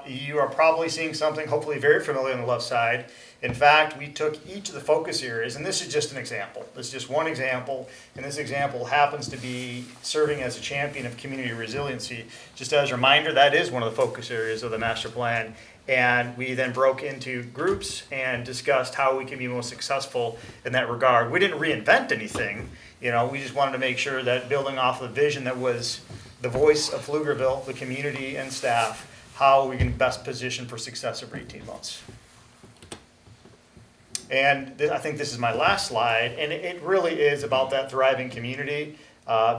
you are probably seeing something hopefully very familiar on the left side. In fact, we took each of the focus areas, and this is just an example. This is just one example, and this example happens to be serving as a champion of community resiliency. Just as a reminder, that is one of the focus areas of the master plan. And we then broke into groups and discussed how we can be most successful in that regard. We didn't reinvent anything, you know, we just wanted to make sure that building off of the vision that was the voice of Pflugerville, the community and staff, how we can best position for success over 18 months. And I think this is my last slide, and it really is about that thriving community,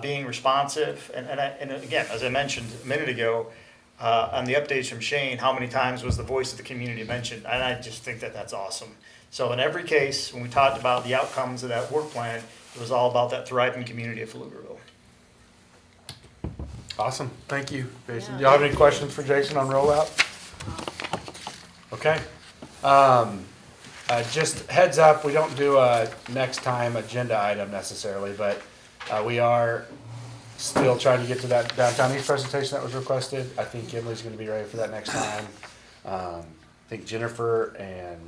being responsive. And again, as I mentioned a minute ago, on the updates from Shane, how many times was the voice of the community mentioned? And I just think that that's awesome. So in every case, when we talked about the outcomes of that work plan, it was all about that thriving community of Pflugerville.
Awesome, thank you, Jason.
Yeah.
Do y'all have any questions for Jason on rollout? Okay. Just heads up, we don't do a next time agenda item necessarily, but we are still trying to get to that downtown east presentation that was requested. I think Emily's gonna be ready for that next time. I think Jennifer and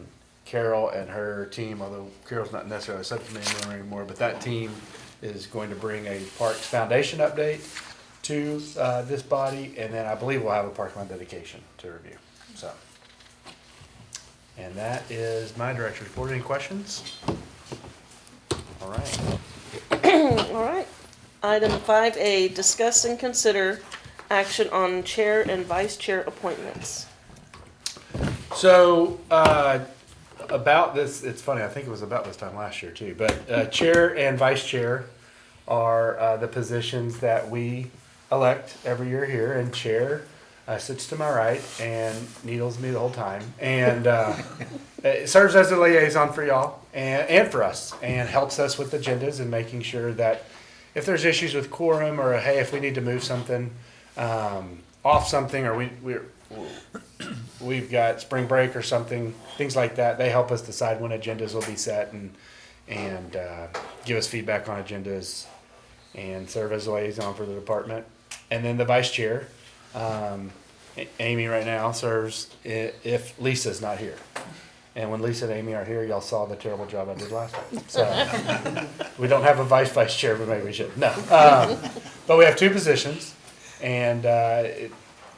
Carol and her team, although Carol's not necessarily a subcommittee member anymore, but that team is going to bring a Parks Foundation update to this body, and then I believe we'll have a park land dedication to review, so. And that is my director's report. Any questions? All right.
All right. Item 5A, discuss and consider action on chair and vice chair appointments.
So, about this, it's funny, I think it was about this time last year too, but chair and vice chair are the positions that we elect every year here, and chair sits to my right and needles me the whole time, and it serves as a liaison for y'all and for us, and helps us with agendas and making sure that if there's issues with quorum, or hey, if we need to move something off something, or we've got spring break or something, things like that, they help us decide when agendas will be set and give us feedback on agendas and serve as a liaison for the department. And then the vice chair, Amy right now serves if Lisa's not here. And when Lisa and Amy are here, y'all saw the terrible job I did last time. So we don't have a vice chair, but maybe we should. No. But we have two positions, and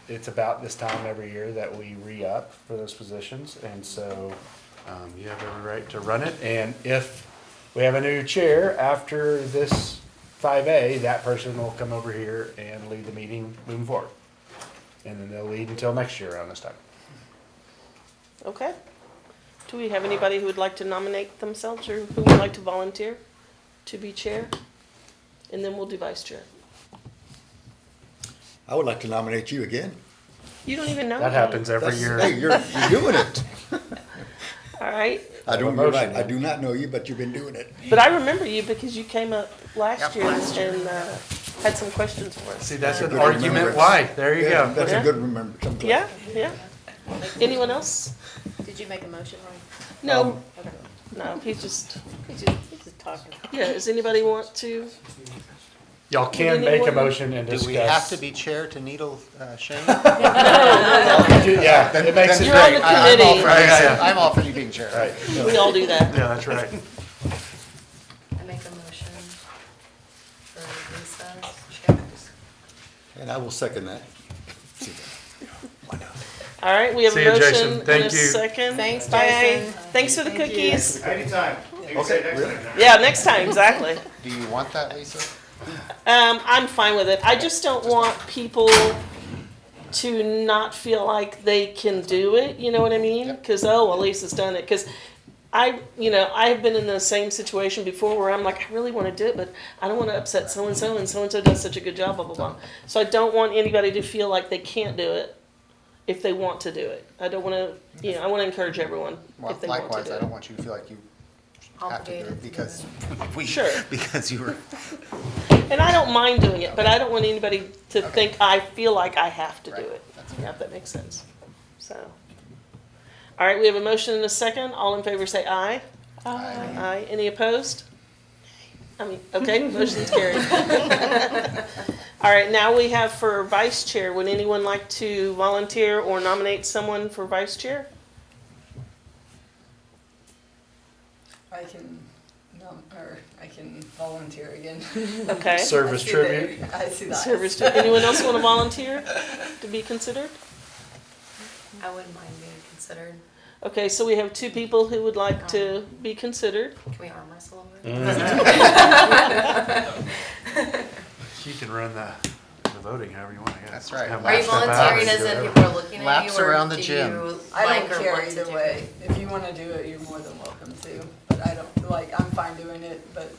it's about this time every year that we re-up for those positions. And so you have every right to run it. And if we have a new chair after this 5A, that person will come over here and lead the meeting moving forward. And then they'll lead until next year around this time.
Okay. Do we have anybody who would like to nominate themselves or who would like to volunteer to be chair? And then we'll do vice chair.
I would like to nominate you again.
You don't even know
That
me.
happens every year.
Hey, you're doing it.
All right.
You're
motion,
right.
yeah.
I do not know you, but you've been doing it.
But I remember you because you came up last year
last year.
and had some questions for us.
See, that's
Good
an argument
remembrance.
why. There you
Yeah,
go.
That's
Yeah.
a good remembrance. I'm glad.
Yeah, yeah. Anyone else?
Did you make a motion, Ron?
No,
Okay.
no, he's just,
He's just talking.
yeah, does anybody want to?
Y'all can make a motion and
Do
discuss.
we have to be chair to needle Shane?
Yeah, it makes it
You're on
great.
the committee.
Yeah.
I'm all for you being chair.
Right.
We all do that.
Yeah, that's right.
I make a motion for Lisa chair.
And I will second that.
All right, we have
See
a
you, Jason.
motion and
Thank
a
you.
second.
Thanks,
Bye.
Jason.
Thanks for the cookies.
Anytime. You can say next time.
Yeah, next time, exactly.
Do you want that, Lisa?
I'm fine with it. I just don't want people to not feel like they can do it, you know what I mean? Because, oh, well, Lisa's done it. Because I've been in the same situation before where I'm like, I really want to do it, but I don't want to upset so-and-so, and so-and-so does such a good job, blah, blah, blah. So I don't want anybody to feel like they can't do it if they want to do it. I don't want to, I want to encourage everyone
Well,
if they want to
likewise,
do
I
it.
don't want you to feel like you have to do it
Obligated.
because
Sure.
because you were.
And I don't mind doing it, but I don't want anybody to think I feel like I have to do
Right.
it. Yeah, if that makes sense. So, all right, we have a motion and a second. All in favor say aye.
Aye.
Aye. Any opposed? Okay, motion's carried. All right, now we have for vice chair. Would anyone like to volunteer or nominate someone for vice chair?
I can volunteer again.
Okay.
Service
I see that.
tribute.
I see that.
Service to anyone else want to volunteer to be considered?
I wouldn't mind being considered.
Okay, so we have two people who would like to be considered.
Can we arm wrestle over it?
You can run the voting however you want, I guess.
That's right.
Have
Are you
laps step out
volunteering
and
as
do
in
whatever.
people are looking at you,
Laps
or
around the
do
gym.
you
I
like
don't
or
care
want to
either
do it?
way. If you wanna do it, you're more than welcome to, but I don't, like, I'm fine doing it, but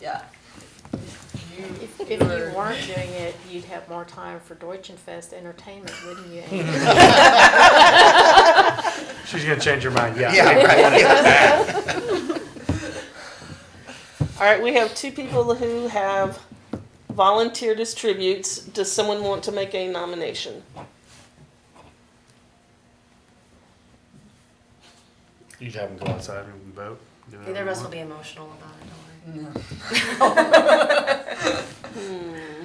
yeah.
If you weren't doing it, you'd have more time for Deutschenfest entertainment, wouldn't you, Amy?
She's gonna change her mind, yeah.
Yeah, right.
All right, we have two people who have volunteered as tributes. Does someone want to make a nomination?
You'd have them go outside and vote. do whatever
Neither of
you
us will
want.
be emotional about it, don't worry.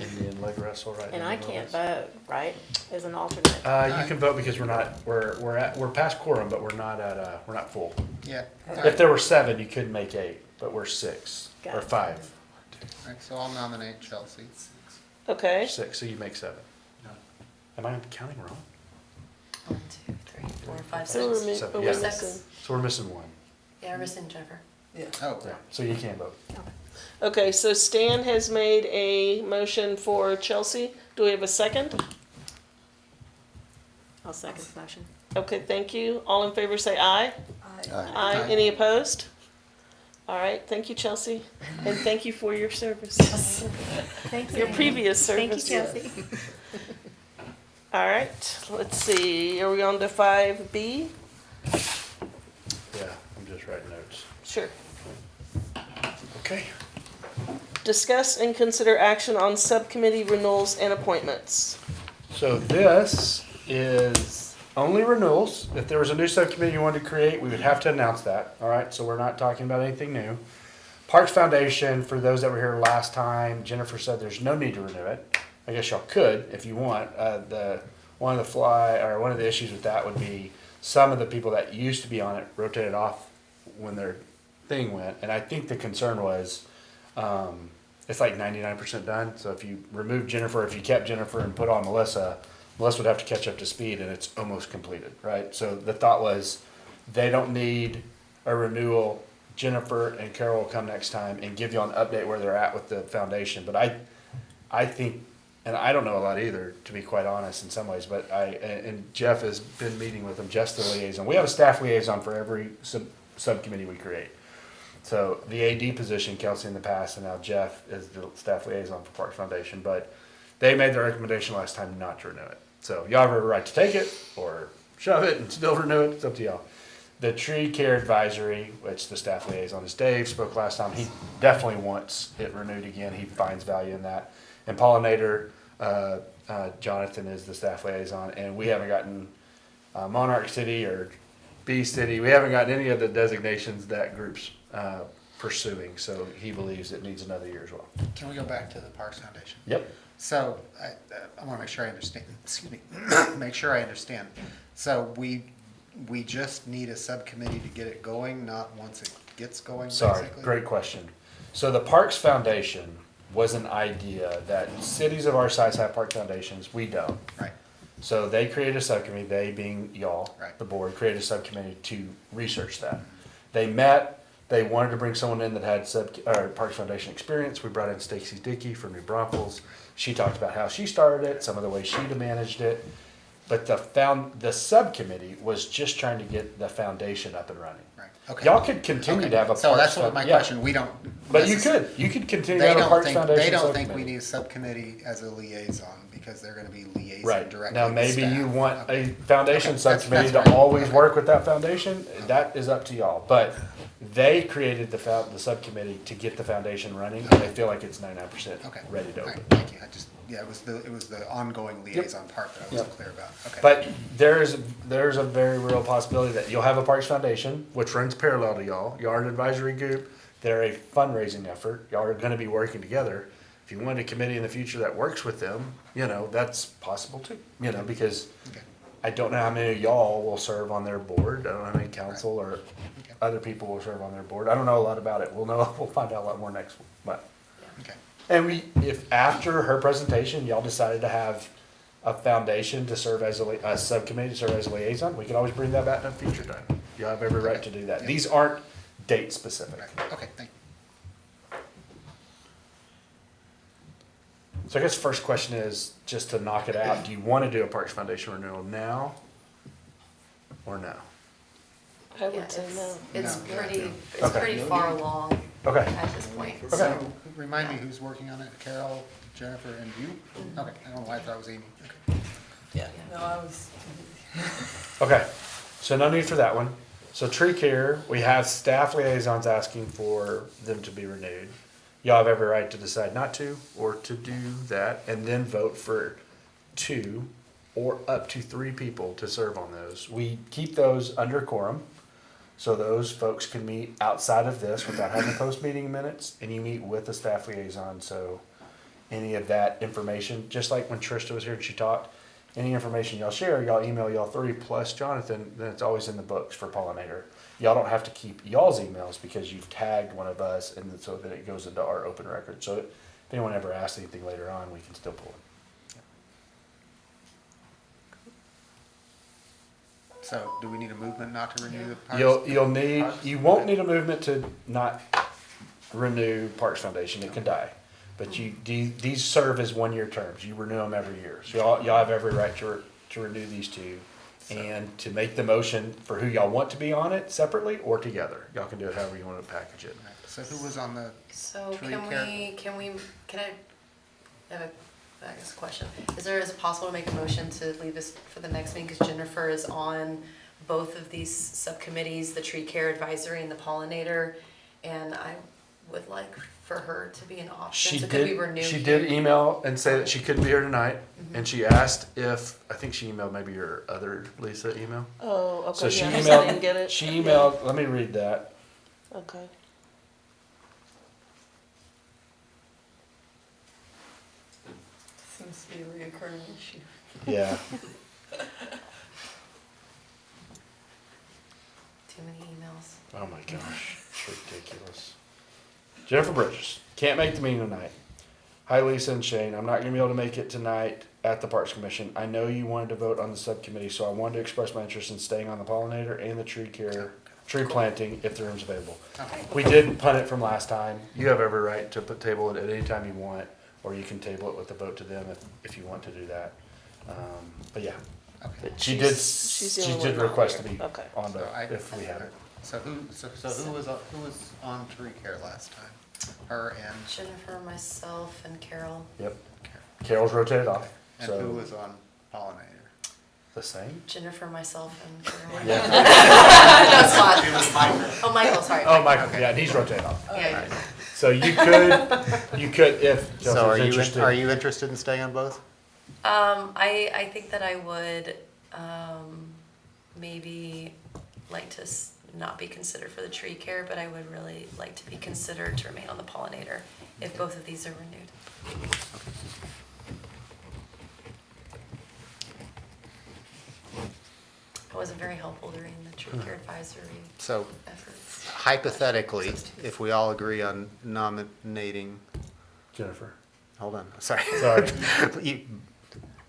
Indian leg wrestle, right?
And
in the
I
middle
can't
of this.
vote, right, as an alternate?
You can vote because we're past quorum, but we're not full.
Yeah.
If there were 7, you could make 8, but we're 6 or
Got it.
5.
Alright, so I'll nominate Chelsea.
Okay,
6, so you make 7. Am I counting wrong?
1, 2, 3, 4, 5,
so
6.
we're,
So,
but
yeah.
we're missing.
So we're missing 1.
Yeah, we're missing Jennifer.
Oh,
Yeah, so you can't vote.
Okay, so Stan has made a motion for Chelsea. Do we have a second?
I'll second the motion.
Okay, thank you. All in favor say aye. Aye. Any opposed? All right, thank you, Chelsea, and thank you for your service.
Thank you.
Your previous
Thank you,
service.
Chelsea.
All right, let's see, are we on to 5B?
Yeah, I'm just writing notes.
Sure.
Okay.
Discuss and consider action on subcommittee renewals and appointments.
So this is only renewals. If there was a new subcommittee you wanted to create, we would have to announce that, all right? So we're not talking about anything new. Parks Foundation, for those that were here last time, Jennifer said there's no need to renew it. I guess y'all could if you want. One of the issues with that would be some of the people that used to be on it rotated off when their thing went. And I think the concern was, it's like 99% done. So if you remove Jennifer, if you kept Jennifer and put on Melissa, Melissa would have to catch up to speed and it's almost completed, right? So the thought was they don't need a renewal. Jennifer and Carol will come next time and give you an update where they're at with the foundation. But I think, and I don't know a lot either, to be quite honest in some ways, but and Jeff has been meeting with them, just the liaison. We have a staff liaison for every subcommittee we create. So the AD position, Kelsey in the past, and now Jeff is the staff liaison for Parks Foundation, but they made the recommendation last time not to renew it. So y'all have a right to take it or shove it and still renew it, it's up to y'all. The Tree Care Advisory, which the staff liaison is Dave, spoke last time, he definitely wants it renewed again, he finds value in that. And Pollinator, Jonathan is the staff liaison, and we haven't gotten Monarch City or Bee City, we haven't gotten any of the designations that group's pursuing, so he believes it needs another year as well.
Can we go back to the Parks Foundation?
Yep.
So, I wanna make sure I understand, excuse me, make sure I understand. So we just need a subcommittee to get it going, not once it gets going,
Sorry,
basically?
great question. So the Parks Foundation was an idea that cities of our size have park foundations, we don't.
Right.
So they created a subcommittee, they being y'all,
Right.
the board, created a subcommittee to research that. They met, they wanted to bring someone in that had Parks Foundation experience. We brought in Stacy Dickey from New Braunfels. She talked about how she started it, some of the ways she'd managed it. But the subcommittee was just trying to get the foundation up and running.
Right, okay.
Y'all could continue
Okay.
to have a
So
Parks
that's what my
yeah.
question, we don't.
But you
necess-
could continue to
They
have a
don't
Parks
think,
Foundation
they don't think we
subcommittee.
need a subcommittee as a liaison, because they're gonna be liaising
Right,
directly
now
with
maybe
staff.
you want
Okay.
a foundation
Okay,
subcommittee
that's
to
fine.
always
Okay.
work with that foundation, that is up to y'all. But they created the subcommittee to get the foundation running, and they feel like it's 99%
Okay.
ready to
All right,
open.
thank you, it was the ongoing liaison part that I wasn't
Yep.
clear about, okay.
But there's a very real possibility that you'll have a Parks Foundation, which runs parallel to y'all. Y'all are an advisory group. They're a fundraising effort. Y'all are gonna be working together. If you want a committee in the future that works with them, that's possible too, because
Okay.
I don't know how many of y'all will serve on their board. I don't know how many council or
Okay.
other people will serve on their board. I don't know a lot about it. We'll find out a lot more next week. But
Okay.
and if after her presentation y'all decided to have a foundation to serve as a subcommittee to serve as a liaison, we can always bring that back in a future time. You have every right to do that.
Yeah.
These aren't date specific.
Okay, thank you.
So I guess the first question is, just to knock it out, do you want to do a Parks Foundation renewal now or no?
I
Yeah,
would say no.
It's
No.
pretty, it's
Okay.
pretty far along
Okay.
at this point.
Okay.
So, remind me who's working on it, Carol, Jennifer, and you? Okay, I don't know why I thought it was Amy. Okay.
Yeah, no, I was,
Okay, so no need for that one. So tree care, we have staff liaisons asking for them to be renewed. Y'all have every right to decide not to, or to do that, and then vote for 2 or up to 3 people to serve on those. We keep those under quorum, so those folks can meet outside of this without having to post meeting minutes, and you meet with the staff liaison, so any of that information, just like when Trista was here and she talked, any information y'all share, y'all email y'all 3 plus Jonathan, then it's always in the books for pollinator. Y'all don't have to keep y'all's emails because you've tagged one of us, and so that it goes into our open record. So if anyone ever asks anything later on, we can still pull it.
So, do we need a movement not to renew the Parks?
You won't need a movement to not renew Parks Foundation, it can die. But these serve as 1-year terms, you renew them every year. So y'all have every right to renew these 2. And to make the motion for who y'all want to be on it separately or together. Y'all can do it however you want to package it.
So who was on the
So
tree
can
care?
I have I guess, a question. Is it possible to make a motion to leave this for the next meeting? Because Jennifer is on both of these subcommittees, the tree care advisory and the pollinator. And I would like for her to be an option. So could we renew
She
here?
did email and say that she couldn't be here tonight. And she asked if, I think she emailed maybe your other Lisa email.
Oh, okay,
So she
yeah, I
emailed,
didn't get it.
she emailed, let me read that.
Okay.
seems to be a reoccurring issue.
Yeah.
Too many emails.
Oh my gosh, it's ridiculous. Jennifer Bridges, can't make the meeting tonight. Hi Lisa and Shane, I'm not gonna be able to make it tonight at the Parks Commission. I know you wanted to vote on the subcommittee, so I wanted to express my interest in staying on the pollinator and the tree planting if the room's available.
Okay.
We did punt it from last time. You have every right to table it at any time you want, or you can table it with a vote to them if you want to do that. But yeah,
Okay.
she
She's the only
did
one not
request to
here.
be
Okay.
on
So
the, if we have it.
So who was on tree care last time? Her and
Jennifer, myself, and Carol.
Yep. Carol's rotated off,
who
so
was on pollinator?
the same.
Jennifer, myself, and Carol.
Yeah.
That's not.
It was Michael.
Oh, Michael, sorry.
Oh, Michael, yeah, he's rotated off.
Yeah.
So you could if
So
Chelsea's interested.
are you interested in staying on both?
I think that I would, maybe like to not be considered for the tree care, but I would really like to be considered to remain on the pollinator if both of these are renewed. I wasn't very helpful during the tree care advisory
So
efforts.
hypothetically, if we all agree on nominating,
Jennifer.
hold on, sorry.
Sorry.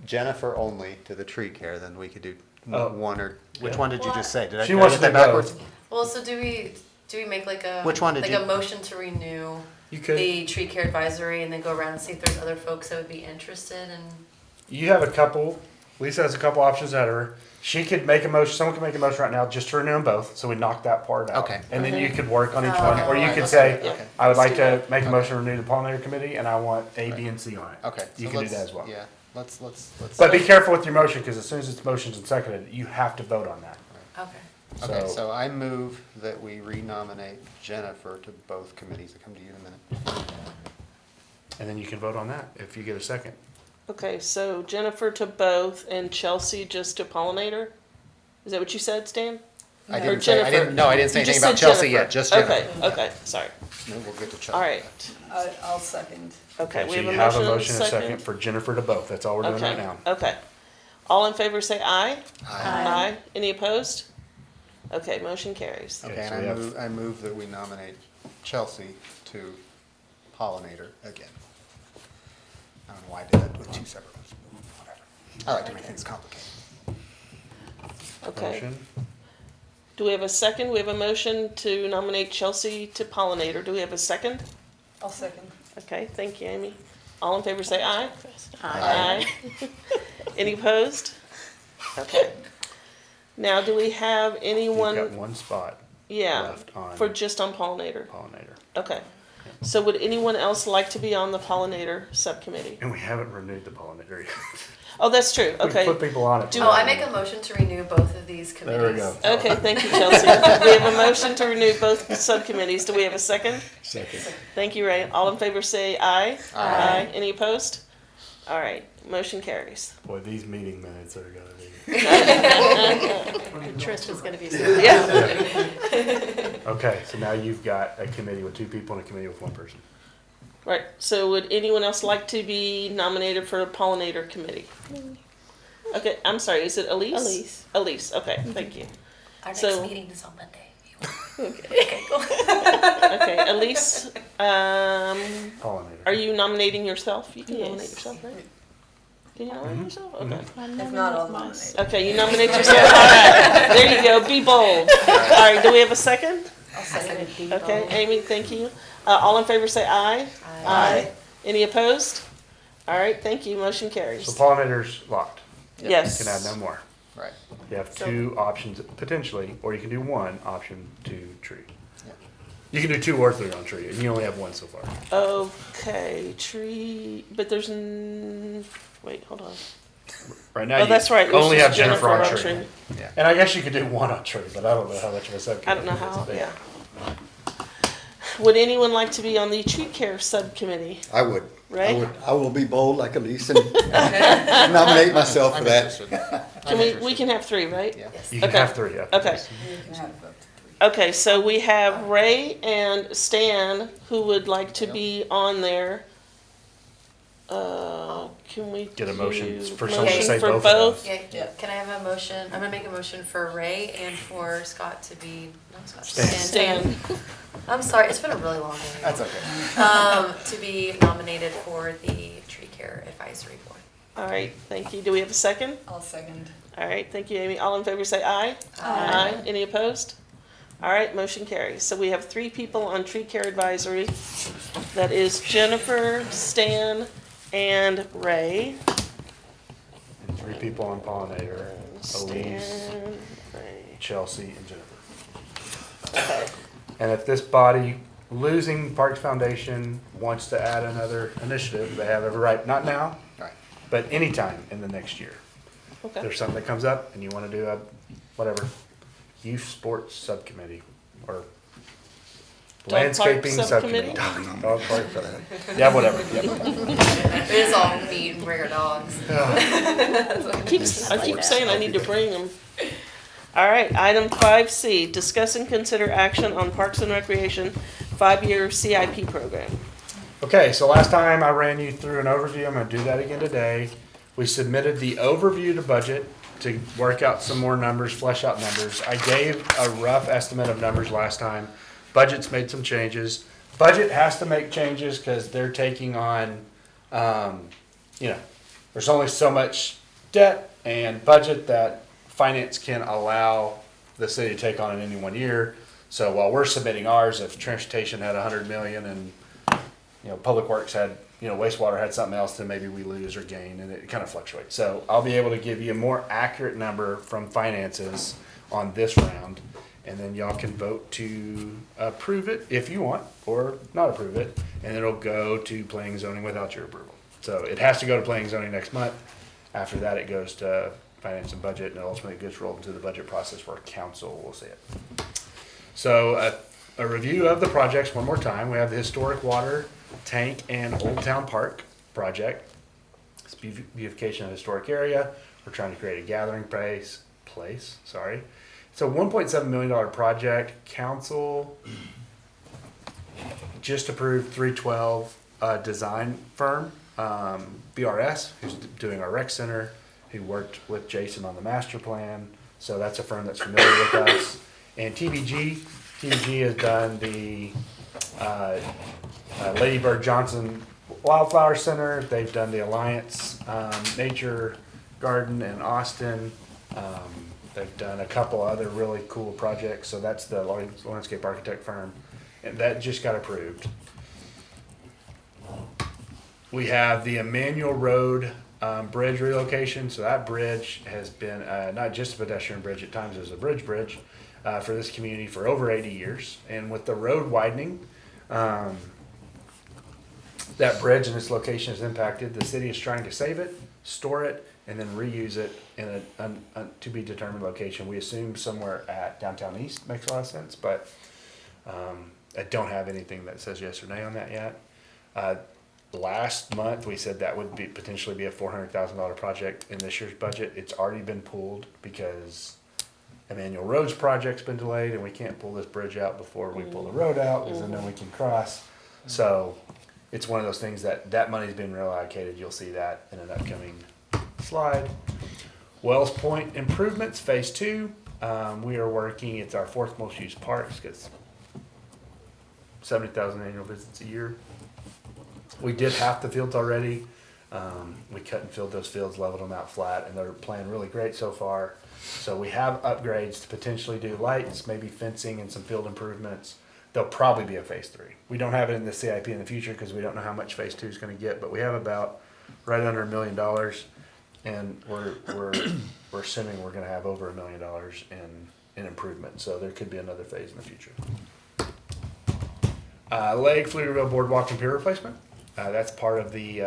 Jennifer only to the tree care, then we could do
Oh.
one or, which
Yeah.
one did you just say? Did I
She
did I
wants
get
to
that
do both.
backwards?
Well, so do we make like a
Which one did
like
you-
a motion to renew
You could.
the tree care advisory and then go around and see if there's other folks that would be interested and
You have a couple. Lisa has a couple options ahead of her. She could make a motion. Someone could make a motion right now just to renew them both. So we knock that part out.
Okay.
And then you could work on each
Oh,
one, or you
alright,
could
let's
say,
do that. Okay.
I would
Let's
like
do
to
that.
make a motion to renew the pollinator committee, and I want A, B, and C on it.
Okay.
You
so
can do
let's-
that as well.
Yeah, let's.
But be careful with your motion, because as soon as it's motioned and seconded, you have to vote on that.
okay.
Okay,
So-
so I move that we renominate Jennifer to both committees. I'll come to you in a minute.
And then you can vote on that if you get a second.
Okay, so Jennifer to both and Chelsea just to pollinator? Is that what you said, Stan?
I
Or
didn't say, I
Jennifer?
didn't, no, I didn't say
You
anything
just
about
said
Chelsea
Jennifer.
yet, just Jennifer.
Okay, okay, sorry.
Then we'll get to Chelsea.
All right.
I'll second.
Okay, we
So
have
you
a
have
motion and a second.
for Jennifer to both. That's all we're doing
Okay,
right now.
okay. All in favor say aye.
Aye.
Any opposed? Okay, motion carries.
Okay,
Okay,
so
and
we
I
have-
move, I move that we nominate Chelsea to pollinator again. I don't know why I did that with two separate ones, but whatever. I like to make things complicated.
Okay.
Motion?
Do we have a second? We have a motion to nominate Chelsea to pollinator. Do we have a second?
I'll second.
Okay, thank you, Amy. All in favor say aye.
Aye.
Any opposed? Okay. Now, do we have
You've got
anyone,
one spot
yeah,
left on
for just on pollinator?
pollinator.
Okay. So would anyone else like to be on the pollinator subcommittee?
And we haven't renewed the pollinator yet.
Oh, that's true.
We
Okay.
put people on it.
Do-
Oh, I make a motion to renew both of these committees.
There we go.
Okay, thank you, Chelsea. We have a motion to renew both subcommittees. Do we have a second?
Second.
Thank you, Ray. All in favor say aye.
Aye.
Any opposed? All right, motion carries.
Boy, these meeting minutes are gonna be.
Tristan's gonna be so.
Yeah.
Okay, so now you've got a committee with 2 people and a committee with 1 person.
Right, so would anyone else like to be nominated for a pollinator committee? Okay, I'm sorry, is it Elise?
Elise.
Elise, okay, thank you.
Our next
So-
meeting is on Monday.
Okay, okay, Elise,
Pollinator.
are you nominating yourself? You can nominate
Yes.
yourself, right? Can you nominate yourself? Okay.
If not, I'll nominate.
Okay, you nominate yourself, all right, there you go, be bold. All right, do we have a second?
I'll second it.
Okay, Amy, thank you. All in favor say aye. Aye. Any opposed? All right, thank you, motion
So
carries.
pollinator's locked.
Yes.
You can add no more.
Right.
You have
So-
2 options potentially, or you can do 1 option to tree.
Yeah.
You can do 2 or 3 on tree, and you only have 1 so far.
Okay, tree, but there's, wait, hold on.
Right now,
Oh,
you
that's right. it was
only
just
have Jennifer on tree. And I guess you could do 1 on tree, but I don't know how much of a subcommittee.
I don't know
it is,
how,
but
yeah. Would anyone like to be on the tree care subcommittee?
I would.
Right.
I will be bold like Elise and nominate myself for
I'm
that.
interested.
Can we can have 3, right?
Yeah.
You can
Okay.
have 3, yeah.
Okay.
You can have up to 3.
Okay, so we have Ray and Stan who would like to be on there. Can we
Get a motion
do
for someone to say
for
both of them.
Yeah,
Yeah.
can I have a motion? I'm gonna make a motion for Ray and for Scott to be, no, Scott.
Stan.
Stan,
I'm sorry, it's been a really long day.
That's okay.
To be nominated for the Tree Care Advisory Board.
all right, thank you. Do we have a second?
I'll second.
All right, thank you, Amy. All in favor say aye. Aye. Any opposed? All right, motion carries. So we have 3 people on tree care advisory. That is Jennifer, Stan, and Ray.
And 3 people on pollinator, Elise,
Stan, Ray.
Chelsea, and Jennifer.
Okay.
And if this body, losing Parks Foundation, wants to add another initiative, they have every right, not now,
Right.
but anytime in the next year.
Okay.
There's something that comes up and you want to do a, whatever, youth sports subcommittee or
park
landscaping
subcommittee?
subcommittee. Dog park subcommittee. Yeah, whatever. Yep.
We just all meet and bring our dogs.
I keep saying I need to bring them. All right, item 5C, discuss and consider action on Parks and Recreation 5-year CIP program.
Okay, so last time I ran you through an overview. I'm going to do that again today. We submitted the overview to budget to work out some more numbers, flesh out numbers. I gave a rough estimate of numbers last time. Budget's made some changes. Budget has to make changes because they're taking on, there's only so much debt and budget that finance can allow the city to take on in any one year. So while we're submitting ours, if transportation had 100 million and, public works had, wastewater had something else, then maybe we lose or gain, and it kind of fluctuates. So I'll be able to give you a more accurate number from finances on this round, and then y'all can vote to approve it if you want, or not approve it, and it'll go to planning and zoning without your approval. So it has to go to planning and zoning next month. After that, it goes to finance and budget, and ultimately it gets rolled into the budget process where council will see it. So a review of the projects one more time. We have the historic water tank and Old Town Park project. It's beautification of the historic area. We're trying to create a gathering place. It's a $1.7 million project. Council just approved 312 design firm, BRS, who's doing our rec center, who worked with Jason on the master plan. So that's a firm that's familiar with us. And TBG has done the Lady Bird Johnson Wildflower Center. They've done the Alliance Nature Garden in Austin. They've done a couple other really cool projects, so that's the landscape architect firm, and that just got approved. We have the Emmanuel Road bridge relocation, so that bridge has been not just a pedestrian bridge, at times as a bridge for this community for over 80 years, and with the road widening, that bridge and its location is impacted. The city is trying to save it, store it, and then reuse it in a to be determined location. We assume somewhere at downtown east makes a lot of sense, but I don't have anything that says yes or nay on that yet. Last month we said that would be potentially be a $400,000 project in this year's budget. It's already been pulled because Emmanuel Road's project's been delayed, and we can't pull this bridge out before we pull the road out, because then we can cross. So it's one of those things that money's been reallocated. You'll see that in an upcoming slide. Wells Point improvements, phase 2. We are working, it's our 4th most used park. It gets 70,000 annual visits a year. We did half the fields already. We cut and filled those fields, leveled them out flat, and they're playing really great so far. So we have upgrades to potentially do lights, maybe fencing and some field improvements. There'll probably be a phase 3. We don't have it in the CIP in the future because we don't know how much phase 2 is going to get, but we have about right under $1 million, and we're assuming we're going to have over $1 million in improvement. So there could be another phase in the future. Lake Pflugerville Boardwalk and Pier replacement. That's part of the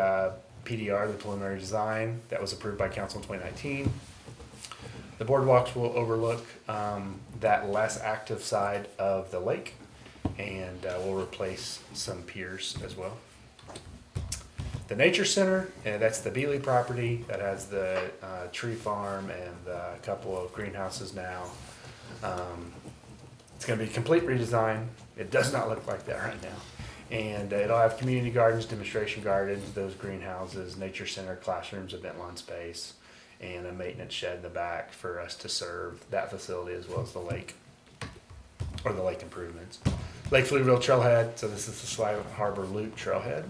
PDR, the preliminary design, that was approved by council in 2019. The boardwalks will overlook that less active side of the lake, and we'll replace some piers as well. The Nature Center, that's the Beeley property that has the tree farm and a couple of greenhouses now. It's going to be a complete redesign. It does not look like that right now. And it'll have community gardens, demonstration gardens, those greenhouses, nature center, classrooms, event lawn space, and a maintenance shed in the back for us to serve that facility as well as the lake, or the lake improvements. Lake Pflugerville Trailhead, so this is the Slide Harbor Loop Trailhead.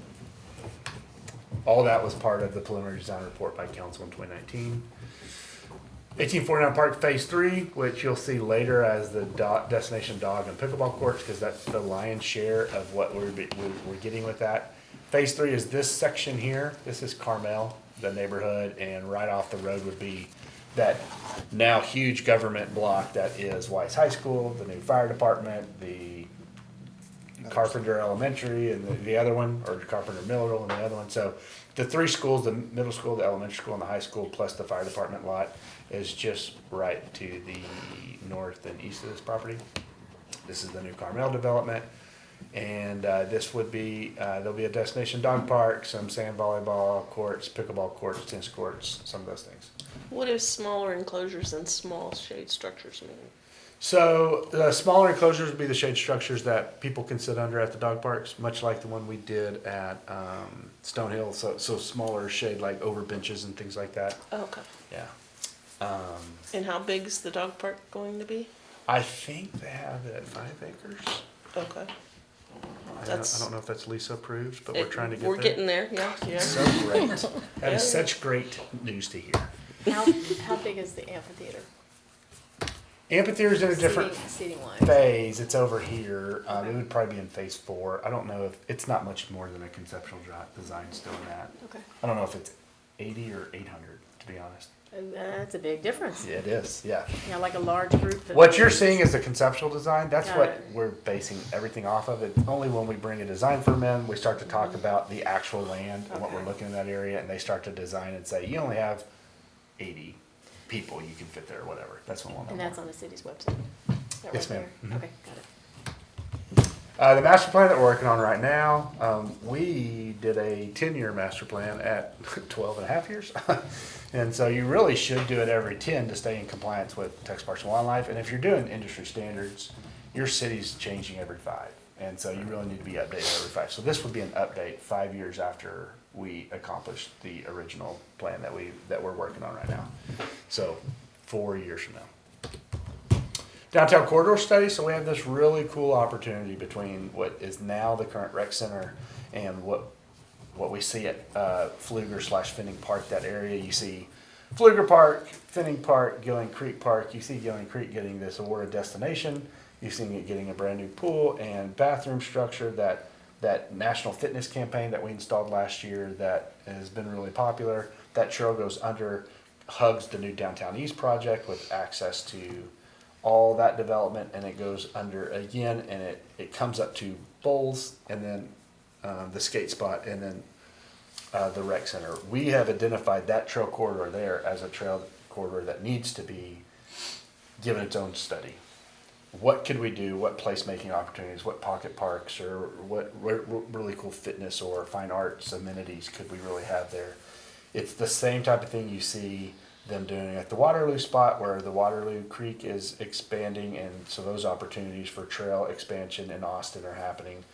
All that was part of the preliminary design report by council in 2019. 1849 Park Phase 3, which you'll see later as the destination dog and pickleball courts, because that's the lion's share of what we're getting with that. Phase 3 is this section here. This is Carmel, the neighborhood, and right off the road would be that now huge government block that is Weiss High School, the new fire department, the Carpenter Elementary, and the other one, or Carpenter Middle and the other one. So the 3 schools, the middle school, the elementary school, and the high school, plus the fire department lot, is just right to the north and east of this property. This is the new Carmel development, and this would be, there'll be a destination dog park, some sand volleyball courts, pickleball courts, tennis courts, some of those things.
What does smaller enclosures and small shade structures mean?
So the smaller enclosures would be the shade structures that people can sit under at the dog parks, much like the one we did at Stonehill. So smaller shade, like over benches and things like that.
Oh, okay.
Yeah.
And how big is the dog park going to be?
I think they have it at 5 acres.
Okay.
I don't know if that's Lisa approved, but we're trying to get there.
We're getting there, yeah.
So great. That is such great news to hear.
How big is the amphitheater?
Amphitheater's in a different
Seating wise.
phase. It's over here. It would probably be in phase 4. I don't know if it's not much more than a conceptual design still in that.
Okay.
I don't know if it's 80 or 800, to be honest.
That's a big difference.
Yeah, it is. Yeah.
Yeah, like a large group.
What you're seeing is the conceptual design. That's
Got
what
it.
we're basing everything off of. It's only when we bring a design firm in, we start to talk about the actual land and what we're looking in that area, and they start to design and say, you only have 80 people you can fit there or whatever. That's what we'll know.
And that's on the city's website? That
Yes,
right
ma'am.
there?
Mhm.
Okay, got it.
The master plan that we're working on right now, we did a 10-year master plan at 12 and a half years. And so you really should do it every 10 to stay in compliance with Texas Parks and Wildlife. And if you're doing industry standards, your city's changing every 5. And so you really need to be updated every 5. So this would be an update 5 years after we accomplished the original plan that we're working on right now. So 4 years from now. Downtown corridor study. So we have this really cool opportunity between what is now the current rec center and what we see at Pfluger / Fenning Park, that area. You see Pfluger Park, Finning Park, Gilling Creek Park, you see Gilling Creek getting this awarded destination. You've seen it getting a brand new pool and bathroom structure. That national fitness campaign that we installed last year that has been really popular. That trail goes under, hugs the new Downtown East project with access to all that development, and it goes under again, and it comes up to Bowles, and then the skate spot, and then the rec center. We have identified that trail corridor there as a trail corridor that needs to be given its own study. What could we do? What placemaking opportunities? What pocket parks or what really cool fitness or fine arts amenities could we really have there? It's the same type of thing you see them doing at the Waterloo spot where the Waterloo Creek is expanding, and so those opportunities for trail expansion in Austin are happening.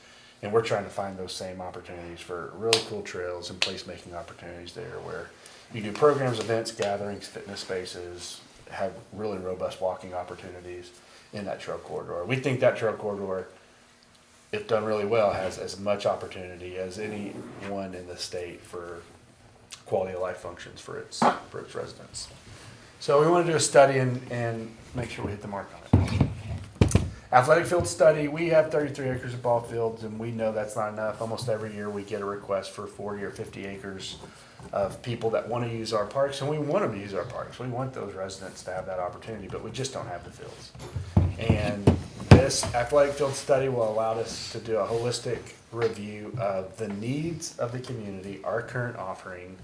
And we're trying to find those same opportunities for really cool trails and placemaking opportunities there where you do programs, events, gatherings, fitness spaces, have really robust walking opportunities in that trail corridor. We think that trail corridor, if done really well, has as much opportunity as any one in the state for quality of life functions for its residents. So we want to do a study and make sure we hit the mark on it. Athletic field study, we have 33 acres of ball fields, and we know that's not enough. Almost every year we get a request for 40 or 50 acres of people that want to use our parks, and we want them to use our parks. We want those residents to have that opportunity, but we just don't have the fields. And this athletic field study will allow us to do a holistic review of the needs of the community, our current offering,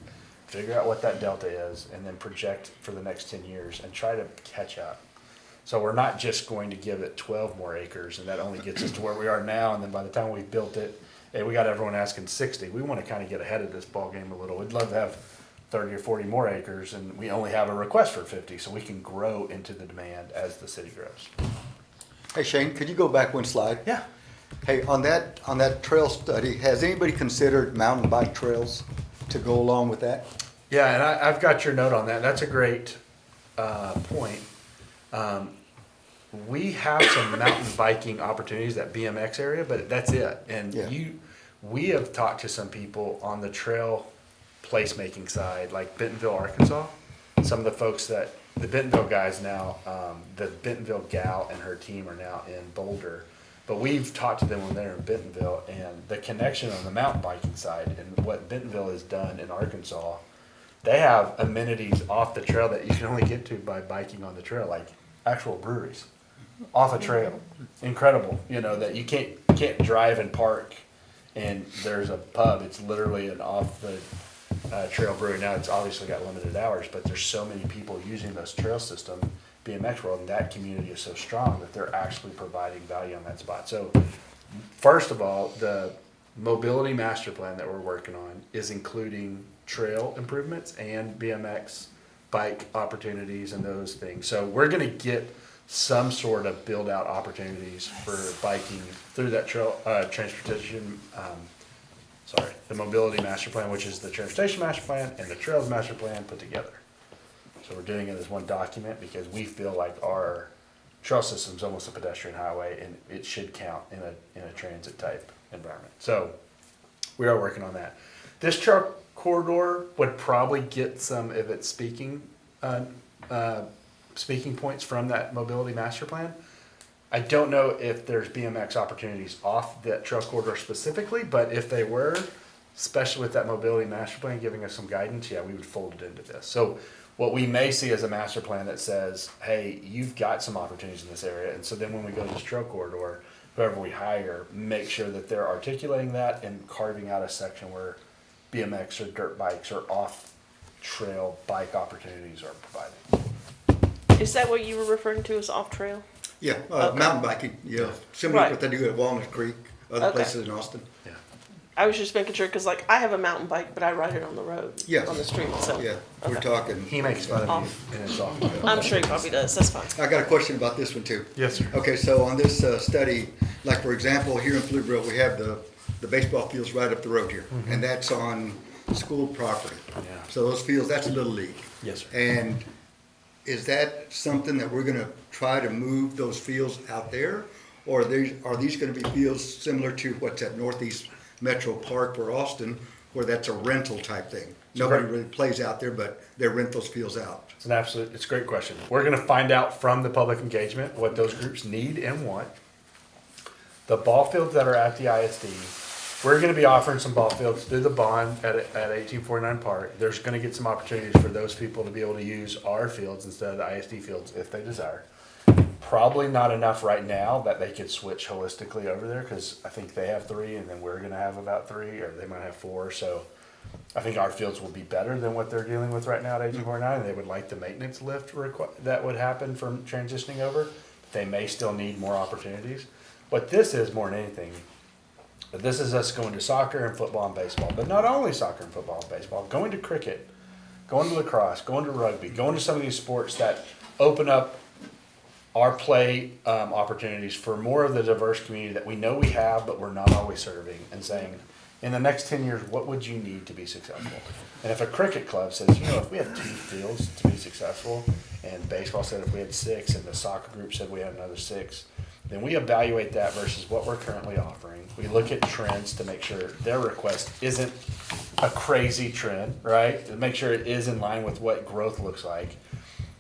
figure out what that delta is, and then project for the next 10 years and try to catch up. So we're not just going to give it 12 more acres, and that only gets us to where we are now, and then by the time we've built it, hey, we got everyone asking 60. We want to kind of get ahead of this ball game a little. We'd love to have 30 or 40 more acres, and we only have a request for 50, so we can grow into the demand as the city grows.
Hey Shane, could you go back one slide?
Yeah.
Hey, on that trail study, has anybody considered mountain bike trails to go along with that?
Yeah, and I've got your note on that. That's a great point. We have some mountain biking opportunities, that BMX area, but that's it. And
Yeah.
we have talked to some people on the trail placemaking side, like Bentonville, Arkansas. Some of the folks that, the Bentonville guys now, the Bentonville gal and her team are now in Boulder. But we've talked to them when they're in Bentonville, and the connection on the mountain biking side and what Bentonville has done in Arkansas, they have amenities off the trail that you can only get to by biking on the trail, like actual breweries off a trail. Incredible, that you can't drive and park and there's a pub. It's literally an off the trail brewery. Now it's obviously got limited hours, but there's so many people using this trail system, BMX world, and that community is so strong that they're actually providing value on that spot. So first of all, the mobility master plan that we're working on is including trail improvements and BMX bike opportunities and those things. So we're going to get some sort of build out opportunities for biking through that trail transportation. The mobility master plan, which is the transportation master plan and the trails master plan put together. So we're doing it as one document because we feel like our trail system is almost a pedestrian highway, and it should count in a transit type environment. So we are working on that. This trail corridor would probably get some of its speaking points from that mobility master plan. I don't know if there's BMX opportunities off that trail corridor specifically, but if they were, especially with that mobility master plan giving us some guidance, yeah, we would fold it into this. So what we may see as a master plan that says, hey, you've got some opportunities in this area. And so then when we go to this trail corridor, whoever we hire, make sure that they're articulating that and carving out a section where BMX or dirt bikes or off-trail bike opportunities are provided.
Is that what you were referring to as off-trail?
Yeah,
Okay.
mountain biking, yeah, similar
Right.
to what they do at Walnut Creek, other
Okay.
places in Austin.
Yeah.
I was just making sure, because I have a mountain bike, but I ride it on the road,
Yes.
on the street, so.
Yeah, we're
Okay.
talking.
He makes fun of you, and it's off.
I'm sure he probably does, that's fine.
I got a question about this one too.
Yes, sir.
Okay, so on this study, like for example, here in Pflugerville, we have the baseball fields right up the road here, and that's on school property.
Yeah.
So those fields, that's Little League.
Yes, sir.
And is that something that we're gonna try to move those fields out there? Or are these gonna be fields similar to what's at Northeast Metro Park for Austin, where that's a rental type thing. Nobody really plays out there, but they rent those fields out.
It's a great question. We're gonna find out from the public engagement what those groups need and want. The ball fields that are at the ISD, we're gonna be offering some ball fields through the bond at 1849 Park. There's gonna get some opportunities for those people to be able to use our fields instead of the ISD fields if they desire. Probably not enough right now that they could switch holistically over there, cause I think they have 3 and then we're gonna have about 3, or they might have 4, so. I think our fields will be better than what they're dealing with right now at 1849, and they would like the maintenance lift that would happen from transitioning over. They may still need more opportunities. What this is more than anything, this is us going to soccer and football and baseball, but not only soccer and football and baseball, going to cricket, going to lacrosse, going to rugby, going to some of these sports that open up our play opportunities for more of the diverse community that we know we have, but we're not always serving, and saying, in the next 10 years, what would you need to be successful? And if a cricket club says, if we have 2 fields to be successful, and baseball said if we had 6, and the soccer group said we had another 6, then we evaluate that versus what we're currently offering. We look at trends to make sure their request isn't a crazy trend, right? To make sure it is in line with what growth looks like.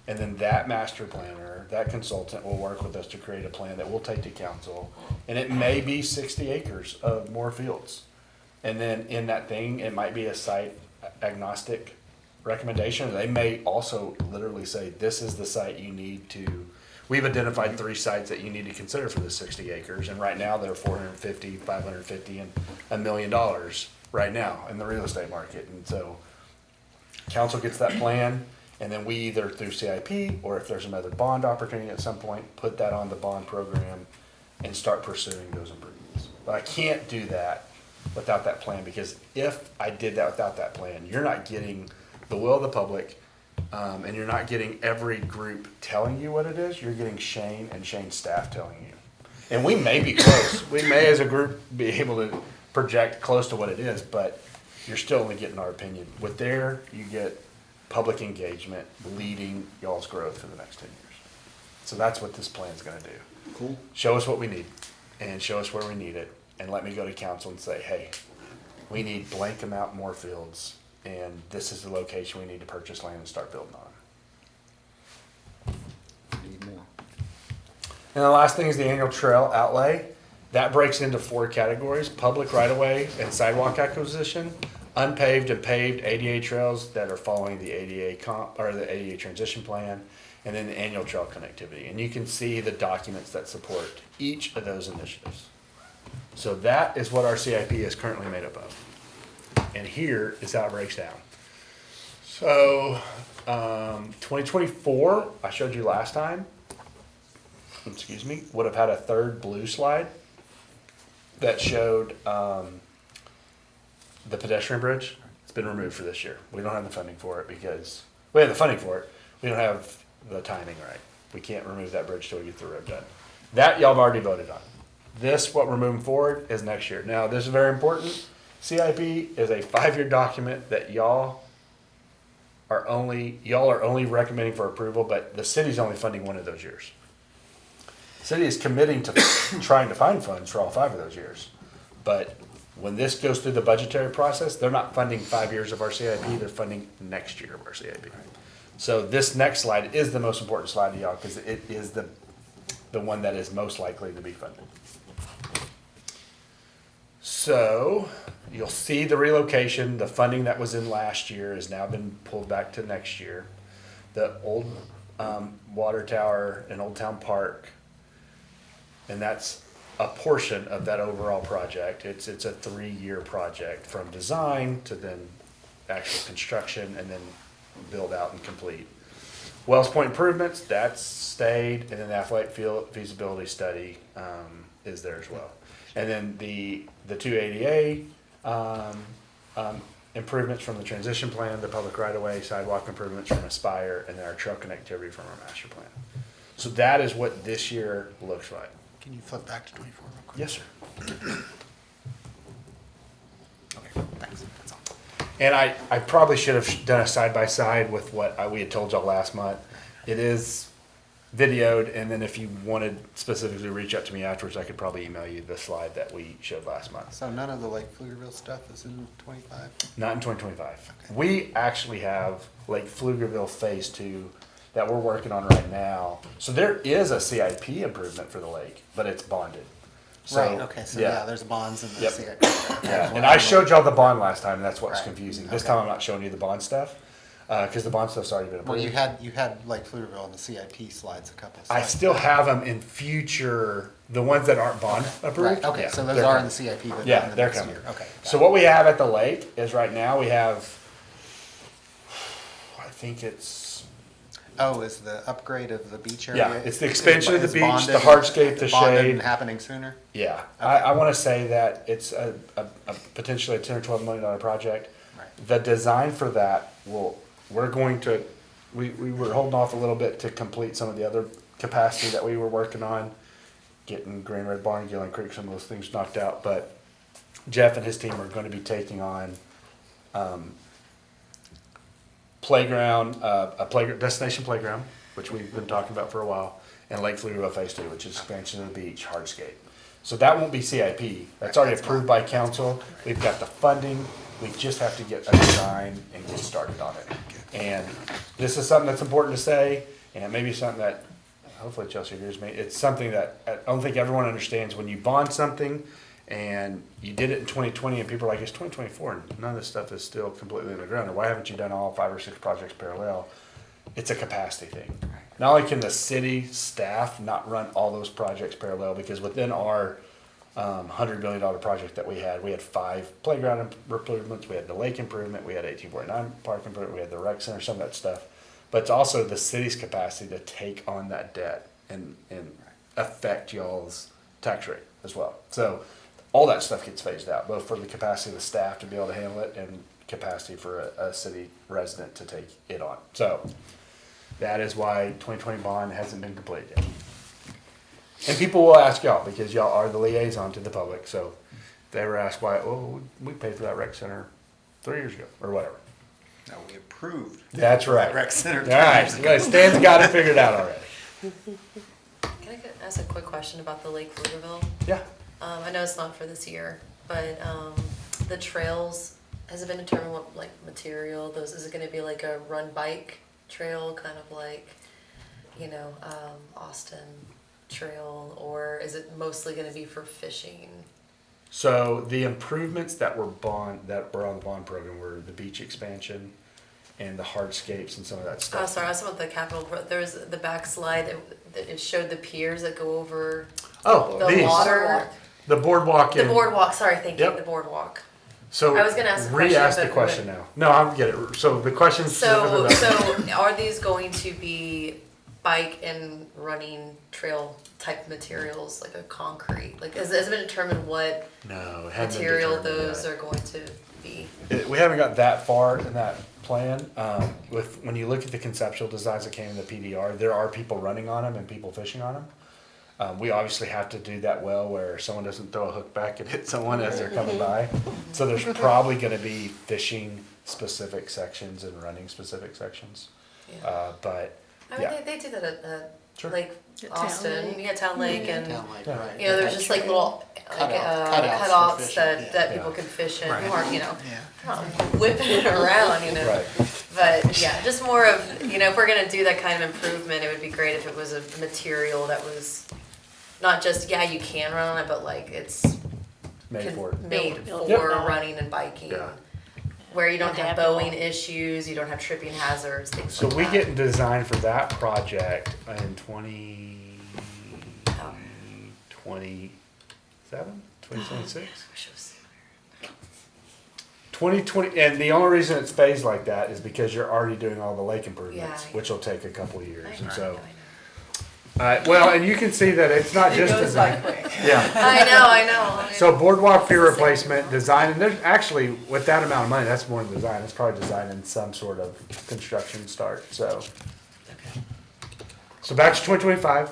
And then that master planner, that consultant will work with us to create a plan that we'll take to council. And it may be 60 acres of more fields. And then in that thing, it might be a site agnostic recommendation. They may also literally say, this is the site you need to, we've identified 3 sites that you need to consider for the 60 acres. And right now they're 450, 550, and $1 million right now in the real estate market. And so council gets that plan, and then we either through CIP, or if there's another bond opportunity at some point, put that on the bond program and start pursuing those improvements. But I can't do that without that plan, because if I did that without that plan, you're not getting the will of the public, and you're not getting every group telling you what it is. You're getting Shane and Shane's staff telling you. And we may be close. We may as a group be able to project close to what it is, but you're still only getting our opinion. With there, you get public engagement leading y'all's growth for the next 10 years. So that's what this plan's gonna do.
Cool.
Show us what we need and show us where we need it. And let me go to council and say, hey, we need blank amount more fields, and this is the location we need to purchase land and start building on.
Need more.
And the last thing is the annual trail outlay. That breaks into 4 categories: public right-of-way and sidewalk acquisition, unpaved and paved ADA trails that are following the ADA the ADA transition plan, and then the annual trail connectivity. And you can see the documents that support each of those initiatives. So that is what our CIP is currently made up of. And here is how it breaks down. So 2024, I showed you last time, would have had a 3rd blue slide that showed the pedestrian bridge. It's been removed for this year. We don't have the funding for it because, we have the funding for it, we don't have the timing right. We can't remove that bridge till we get the road done. That y'all have already voted on. This, what we're moving forward, is next year. Now, this is very important. CIP is a 5-year document that y'all are only recommending for approval, but the city's only funding 1 of those years. The city is committing to trying to find funds for all 5 of those years. But when this goes through the budgetary process, they're not funding 5 years of our CIP, they're funding next year of our CIP. So this next slide is the most important slide to y'all, because it is the one that is most likely to be funded. So you'll see the relocation, the funding that was in last year has now been pulled back to next year. The old water tower in Old Town Park, and that's a portion of that overall project. It's a 3-year project from design to then actual construction and then build out and complete. Wells Point improvements, that's stayed, and then the athletic field feasibility study is there as well. And then the 2 ADA improvements from the transition plan, the public right-of-way, sidewalk improvements from Aspire, and then our trail connectivity from our master plan. So that is what this year looks like.
Can you flip back to 24 real quick?
Yes, sir.
Okay, thanks. That's all.
And I probably should have done a side-by-side with what we had told y'all last month. It is videoed, and then if you wanted specifically to reach out to me afterwards, I could probably email you the slide that we showed last month.
So none of the Lake Pflugerville stuff is in 25?
Not in 2025. We actually have Lake Pflugerville Phase 2 that we're working on right now. So there is a CIP improvement for the lake, but it's bonded. So,
Right, okay, so yeah, there's bonds in the
Yep.
CIP.
Yeah, and I showed y'all the bond last time, and that's what's
Right.
confusing. This
Okay.
time I'm not showing you the bond stuff, because the bond stuff's already been
Well,
approved.
you had Lake Pflugerville on the CIP slides a couple of
I
slides.
still have them in future, the ones that aren't bond approved.
Right, okay,
yeah,
so those
they're
are
coming.
in the CIP, but
Yeah,
not in the
they're
next
coming.
year. Okay.
So what we have at the lake is right now, we have, I think it's,
Oh, is the upgrade of the beach area?
Yeah, it's the expansion of the
is
beach,
bonded
the hardscape, the
bonded
shade.
and happening sooner?
yeah. I want to say that it's a potentially a 10 or $12 million project.
Right.
The design for that we're going to, we were holding off a little bit to complete some of the other capacity that we were working on, getting Green Red Barn, Gillen Creek, some of those things knocked out, but Jeff and his team are going to be taking on, playground, destination playground, which we've been talking about for a while, and Lake Pflugerville Phase 2, which is expansion of the beach, hardscape. So that won't be CIP. That's already approved by council. We've got the funding. We just have to get a design and get started on it. And this is something that's important to say, and it may be something that, hopefully Chelsea agrees with me, it's something that I don't think everyone understands. When you bond something, and you did it in 2020, and people are like, it's 2024, and none of this stuff is still completely in the ground, or why haven't you done all 5 or 6 projects parallel? It's a capacity thing. Not only can the city staff not run all those projects parallel, because within our $100 million project that we had 5 playground improvements, we had the lake improvement, we had 1849 park improvement, we had the rec center, some of that stuff. But it's also the city's capacity to take on that debt and affect y'all's tax rate as well. So all that stuff gets phased out, both for the capacity of the staff to be able to handle it and capacity for a city resident to take it on. So that is why 2020 bond hasn't been completed yet. And people will ask y'all, because y'all are the liaison to the public, so if they ever ask why, oh, we paid for that rec center 3 years ago, or whatever.
No, we approved.
That's right.
Rec center.
All right, Stan's got it figured out already.
Can I ask a quick question about the Lake Pflugerville?
Yeah.
I know it's not for this year, but the trails, has it been determined what like material those, is it gonna be like a run bike trail, kind of like, Austin Trail, or is it mostly gonna be for fishing?
So the improvements that were on the bond program were the beach expansion and the hardscapes and some of that
Oh,
stuff.
sorry, I was talking about the capital, there was the back slide, it showed the piers that go over
Oh,
the
these.
water.
The boardwalk.
The boardwalk, sorry, thank you,
Yep.
the boardwalk.
So
I was gonna ask a question,
re-ask the
but-
question now. No, I'll get it. So the question.
So are these going to be bike and running trail type materials, like a concrete? Like, has it been determined what
No, it hasn't been
material
determined
those
yet.
are going to be?
We haven't got that far in that plan. When you look at the conceptual designs that came in the PDR, there are people running on them and people fishing on them. We obviously have to do that well where someone doesn't throw a hook back and hit someone as they're coming by. So there's probably going to be fishing specific sections and running specific sections.
Yeah.
But
I mean,
yeah.
they do that at
Sure.
Lake
At Town
Austin,
Lake.
yeah, Town Lake, and
Town Lake,
Yeah.
right.
there's just like little
Cutouts for
cutouts
fishing,
that
yeah.
people can fish in,
Right.
or
Yeah.
not whipping it around,
Right.
But yeah, just more of, if we're gonna do that kind of improvement, it would be great if it was a material that was not just, you can run on it, but like it's
Made for it.
made
Built
for
for it.
running and biking.
Yeah.
Where you don't have
Adaptable.
bowing issues, you don't have tripping hazards, things
So
like
we
that.
get design for that project in 2026? 2020, and the only reason it's phased like that is because you're already doing all the lake improvements,
Yeah.
which will take a couple of years, and so.
I
Well, and you can see that it's not
It
just
goes
design.
by quick.
Yeah.
know.
So boardwalk pier replacement, design, and there's actually, with that amount of money, that's more than design, it's probably design and some sort of construction start, so. So back to 2025,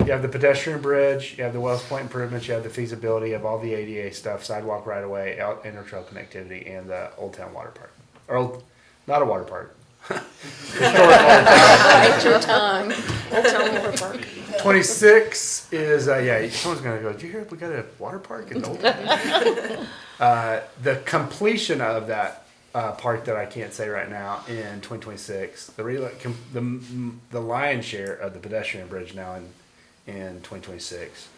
you have the pedestrian bridge, you have the Wells Point improvements, you have the feasibility of all the ADA stuff, sidewalk right away, out intertrail connectivity, and the Old Town Water Park. Not a water park,
Bite your tongue.
Old Town Water Park.
26 is, someone's gonna go, did you hear we got a water park in Old Town? The completion of that park that I can't say right now in 2026, the lion's share of the pedestrian bridge now in 2026.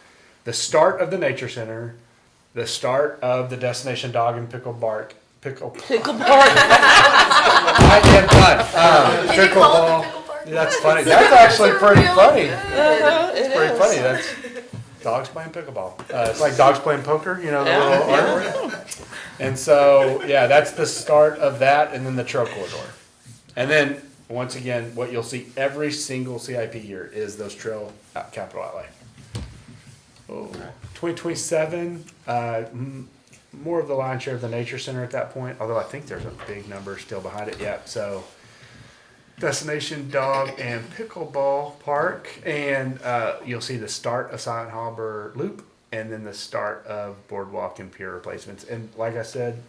The start of the nature center, the start of the Destination Dog and Pickle Park.
Park.
I am done.
Can you call it the
Pickleball.
pickle park?
That's funny. That's actually pretty funny.
It's
Pretty funny. That's dogs playing pickleball. It's like dogs playing poker, the little artwork. And so, that's the start of that, and then the trail corridor. And then, once again, what you'll see every single CIP year is those trail capital outlay. 2027, more of the lion's share of the nature center at that point, although I think there's a big number still behind it. So Destination Dog and Pickleball Park, and you'll see the start of Silent Harbor Loop, and then the start of Boardwalk and pier replacements. And like I said,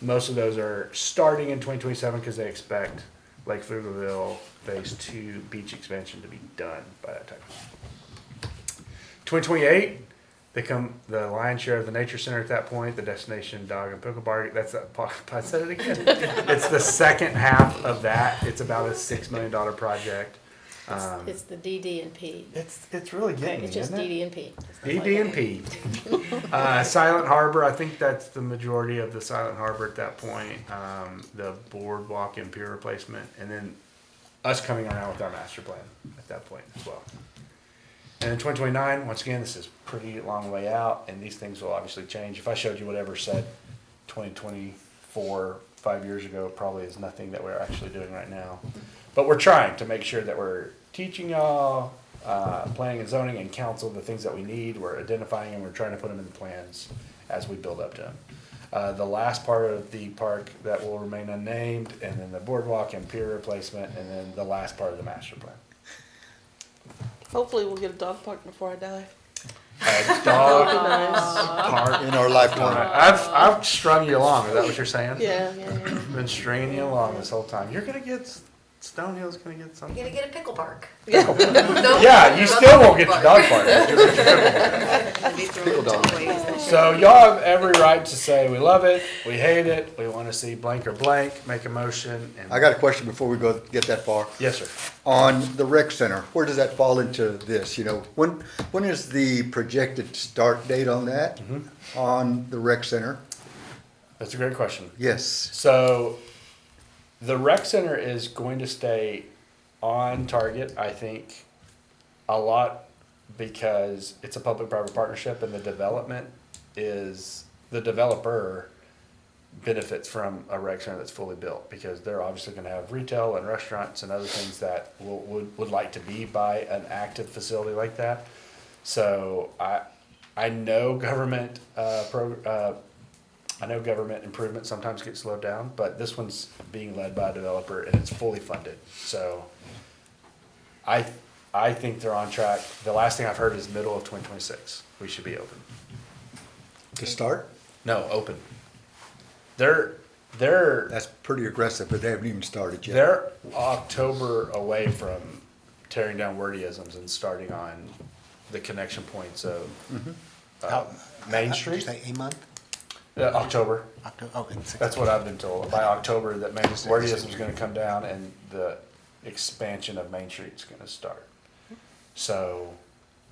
most of those are starting in 2027 because they expect Lake Pflugerville Phase 2 beach expansion to be done by that time. 2028, they come the lion's share of the nature center at that point, the Destination Dog and Pickle Park. I said it again. It's the second half of that. It's about a $6 million project.
It's the DD and P.
It's really getting
It's
me,
just
isn't it?
DD and P.
DD and P. Silent Harbor, I think that's the majority of the Silent Harbor at that point. The boardwalk and pier replacement, and then us coming around with our master plan at that point as well. And in 2029, once again, this is pretty long way out, and these things will obviously change. If I showed you whatever said 2024, 5 years ago, it probably is nothing that we're actually doing right now. But we're trying to make sure that we're teaching y'all planning and zoning and council the things that we need. We're identifying them. We're trying to put them in the plans as we build up to them. The last part of the park that will remain unnamed, and then the boardwalk and pier replacement, and then the last part of the master plan.
Hopefully we'll get a dog park before I die.
A dog
Nice.
park
In our lifetime.
I've strung you along. Is that what you're saying?
Yeah.
Been stringing you along this whole time. You're gonna get Stonehill's gonna get something.
You're gonna get a pickle park.
Pickle park.
Nope.
Yeah, you still won't get your dog park.
Pickle dog.
So y'all have every right to say we love it, we hate it, we want to see blank or blank. Make a motion. And
I got a question before we go get that far.
yes, sir.
On the rec center, where does that fall into this? When is the projected start date on that? On the rec center?
That's a great question.
Yes.
So the rec center is going to stay on target, I think, a lot because it's a public-private partnership, and the developer benefits from a rec center that's fully built, because they're obviously going to have retail and restaurants and other things that would like to be by an active facility like that. So I know government improvement sometimes gets slowed down, but this one's being led by a developer and it's fully funded. So I think they're on track. The last thing I've heard is middle of 2026. We should be open.
To start?
No, open. They're
That's pretty aggressive, but they haven't even started yet.
they're October away from tearing down wordisms and starting on the connection points of Main
Did you
Street.
say a month?
October.
Okay.
That's what I've been told. By October, that wordism is going to come down and the expansion of Main Street is going to start. So.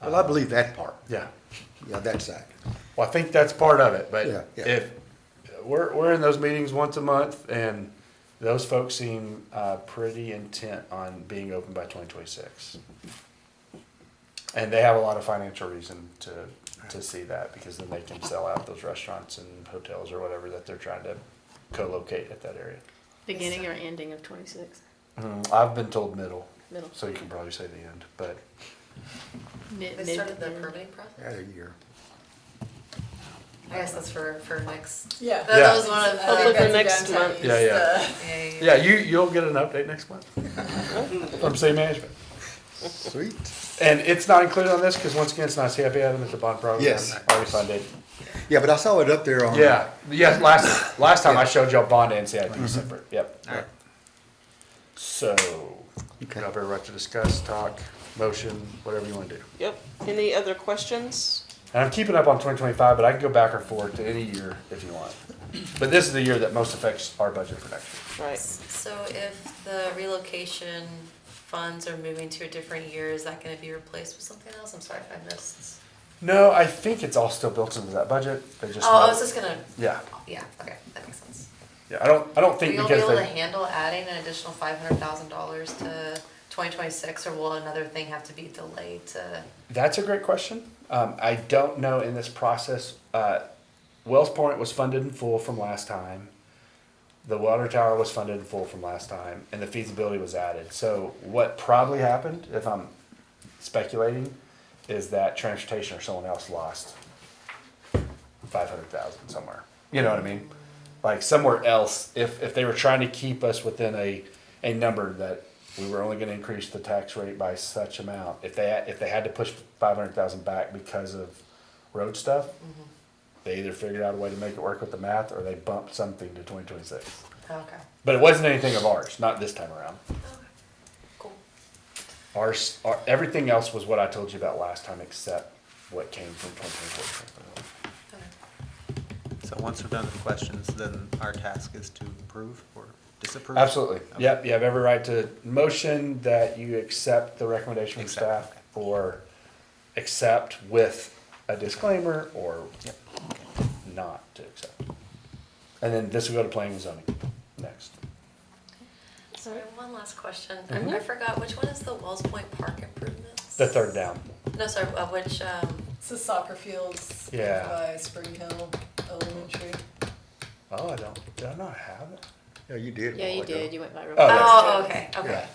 Well, I believe that part.
Yeah.
Yeah, that side.
Well, I think that's part of it, but
Yeah.
if we're in those meetings once a month, and those folks seem pretty intent on being open by 2026, and they have a lot of financial reason to see that, because then they can sell out those restaurants and hotels or whatever that they're trying to co-locate at that area.
Beginning or ending of 26?
I've been told middle,
Middle.
so you can probably say the end, but
They started the permitting process?
About a year.
I guess that's for next.
Yeah.
That was one of
Hopefully for
the.
next month.
Yeah, you'll get an update next month from city management.
Sweet.
And it's not included on this, because once again, it's not a CIP item, it's a bond program.
Yes.
Already funded.
Yeah, but I saw it up there on.
Yeah, last time I showed y'all bond and CIP separate, yep.
Right.
So, you have every right to discuss, talk, motion, whatever you want to do.
Yep. Any other questions?
And I'm keeping up on 2025, but I can go back or forth to any year if you want. But this is the year that most affects our budget for next year.
Right.
So if the relocation funds are moving to a different year, is that gonna be replaced with something else? I'm sorry if I missed.
No, I think it's all still built into that budget. They just
Oh, I was just gonna,
yeah,
yeah, okay, that makes sense.
yeah. I don't
Will
think
you be
because
able to
they.
handle adding an additional $500,000 to 2026, or will another thing have to be delayed to?
That's a great question. I don't know in this process. Wells Point was funded in full from last time. The water tower was funded in full from last time, and the feasibility was added. So what probably happened, if I'm speculating, is that transportation or someone else lost 500,000 somewhere. You know what I mean? Like somewhere else, if they were trying to keep us within a number that we were only going to increase the tax rate by such amount, if they had to push 500,000 back because of road stuff, they either figured out a way to make it work with the math, or they bumped something to 2026.
Okay.
But it wasn't anything of ours, not this time around.
Cool.
Everything else was what I told you about last time, except what came from 2024.
So once we're done with questions, then our task is to approve or disapprove?
Absolutely.
Okay.
Yep, you have every right to motion that you accept the recommendation from
Accept,
staff, or accept with a disclaimer, or
Yep.
not to accept. And then this will go to planning and zoning next.
Sorry, one last question. I forgot, which one is the Wells Point Park improvements?
The third down.
No, sorry, which,
It's the soccer fields
Yeah.
by Spring Hill Elementary.
Oh, did I not have it?
Yeah, you did. a
Yeah,
while
you
ago.
did, you went by real
Oh,
fast.
oh, okay, okay.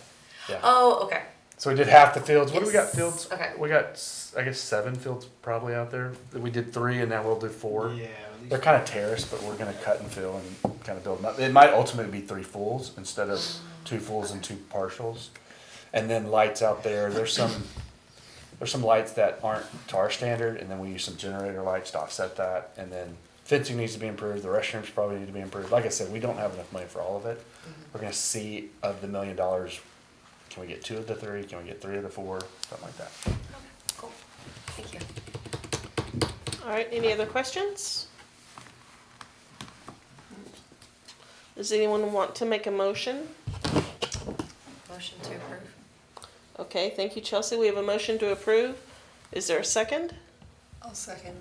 Yeah.
Oh, okay.
So we did half the fields. What do we got
Yes.
fields?
Okay.
We got, I guess, 7 fields probably out there. We did 3 and now we'll do 4.
Yeah.
They're kind of terraced, but we're gonna cut and fill and kind of build them up. It might ultimately be 3 fulls instead of 2 fulls and 2 partials. And then lights out there, there's some lights that aren't to our standard, and then we use some generator lights to offset that. And then fencing needs to be improved, the restrooms probably need to be improved. Like I said, we don't have enough money for all of it. We're gonna see of the $1 million, can we get 2 of the 3, can we get 3 of the 4, something like that.
Okay, cool. Thank you.
All right, any other questions? Does anyone want to make a motion?
Motion to approve.
Okay, thank you, Chelsea. We have a motion to approve. Is there a second?
I'll second.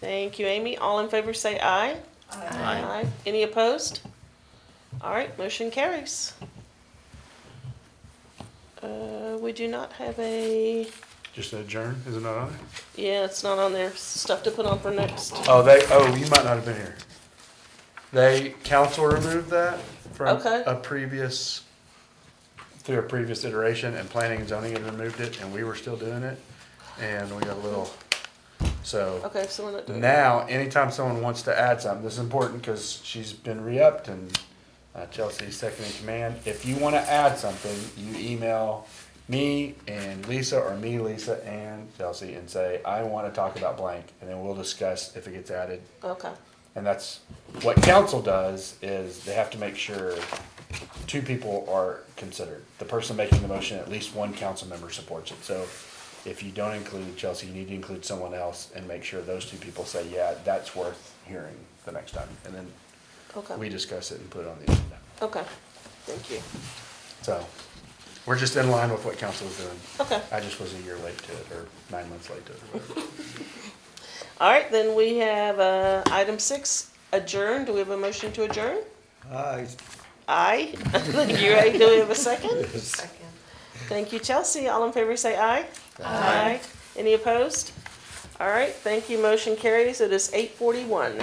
Thank you, Amy. All in favor say aye. Aye. Any opposed? All right, motion carries. We do not have a,
Just adjourn, is it not on there?
yeah, it's not on there. Stuff to put on for next.
Oh, you might not have been here. Council removed that from
Okay.
through a previous iteration, and planning and zoning had removed it, and we were still doing it, and we got a little, so.
Okay, so we're not doing it.
Now, anytime someone wants to add something, this is important because she's been re-upped and Chelsea's second in command. If you want to add something, you email me and Lisa, or me, Lisa, and Chelsea, and say, I want to talk about blank, and then we'll discuss if it gets added.
Okay,
And that's what council does, is they have to make sure 2 people are considered. The person making the motion, at least 1 council member supports it. So if you don't include Chelsea, you need to include someone else and make sure those 2 people say, yeah, that's worth hearing the next time. And then
okay,
we discuss it and put it on the agenda.
okay. Thank you.
So we're just in line with what council is doing.
Okay.
I just was a year late to it, or 9 months late to it, or whatever.
All right, then we have item 6, adjourn. Do we have a motion to adjourn?
Aye.
Aye. You ready? Do we have a second?
Second.
Thank you, Chelsea. All in favor say aye.
Aye.
Any opposed? All right, thank you. Motion carries. It is 8:41.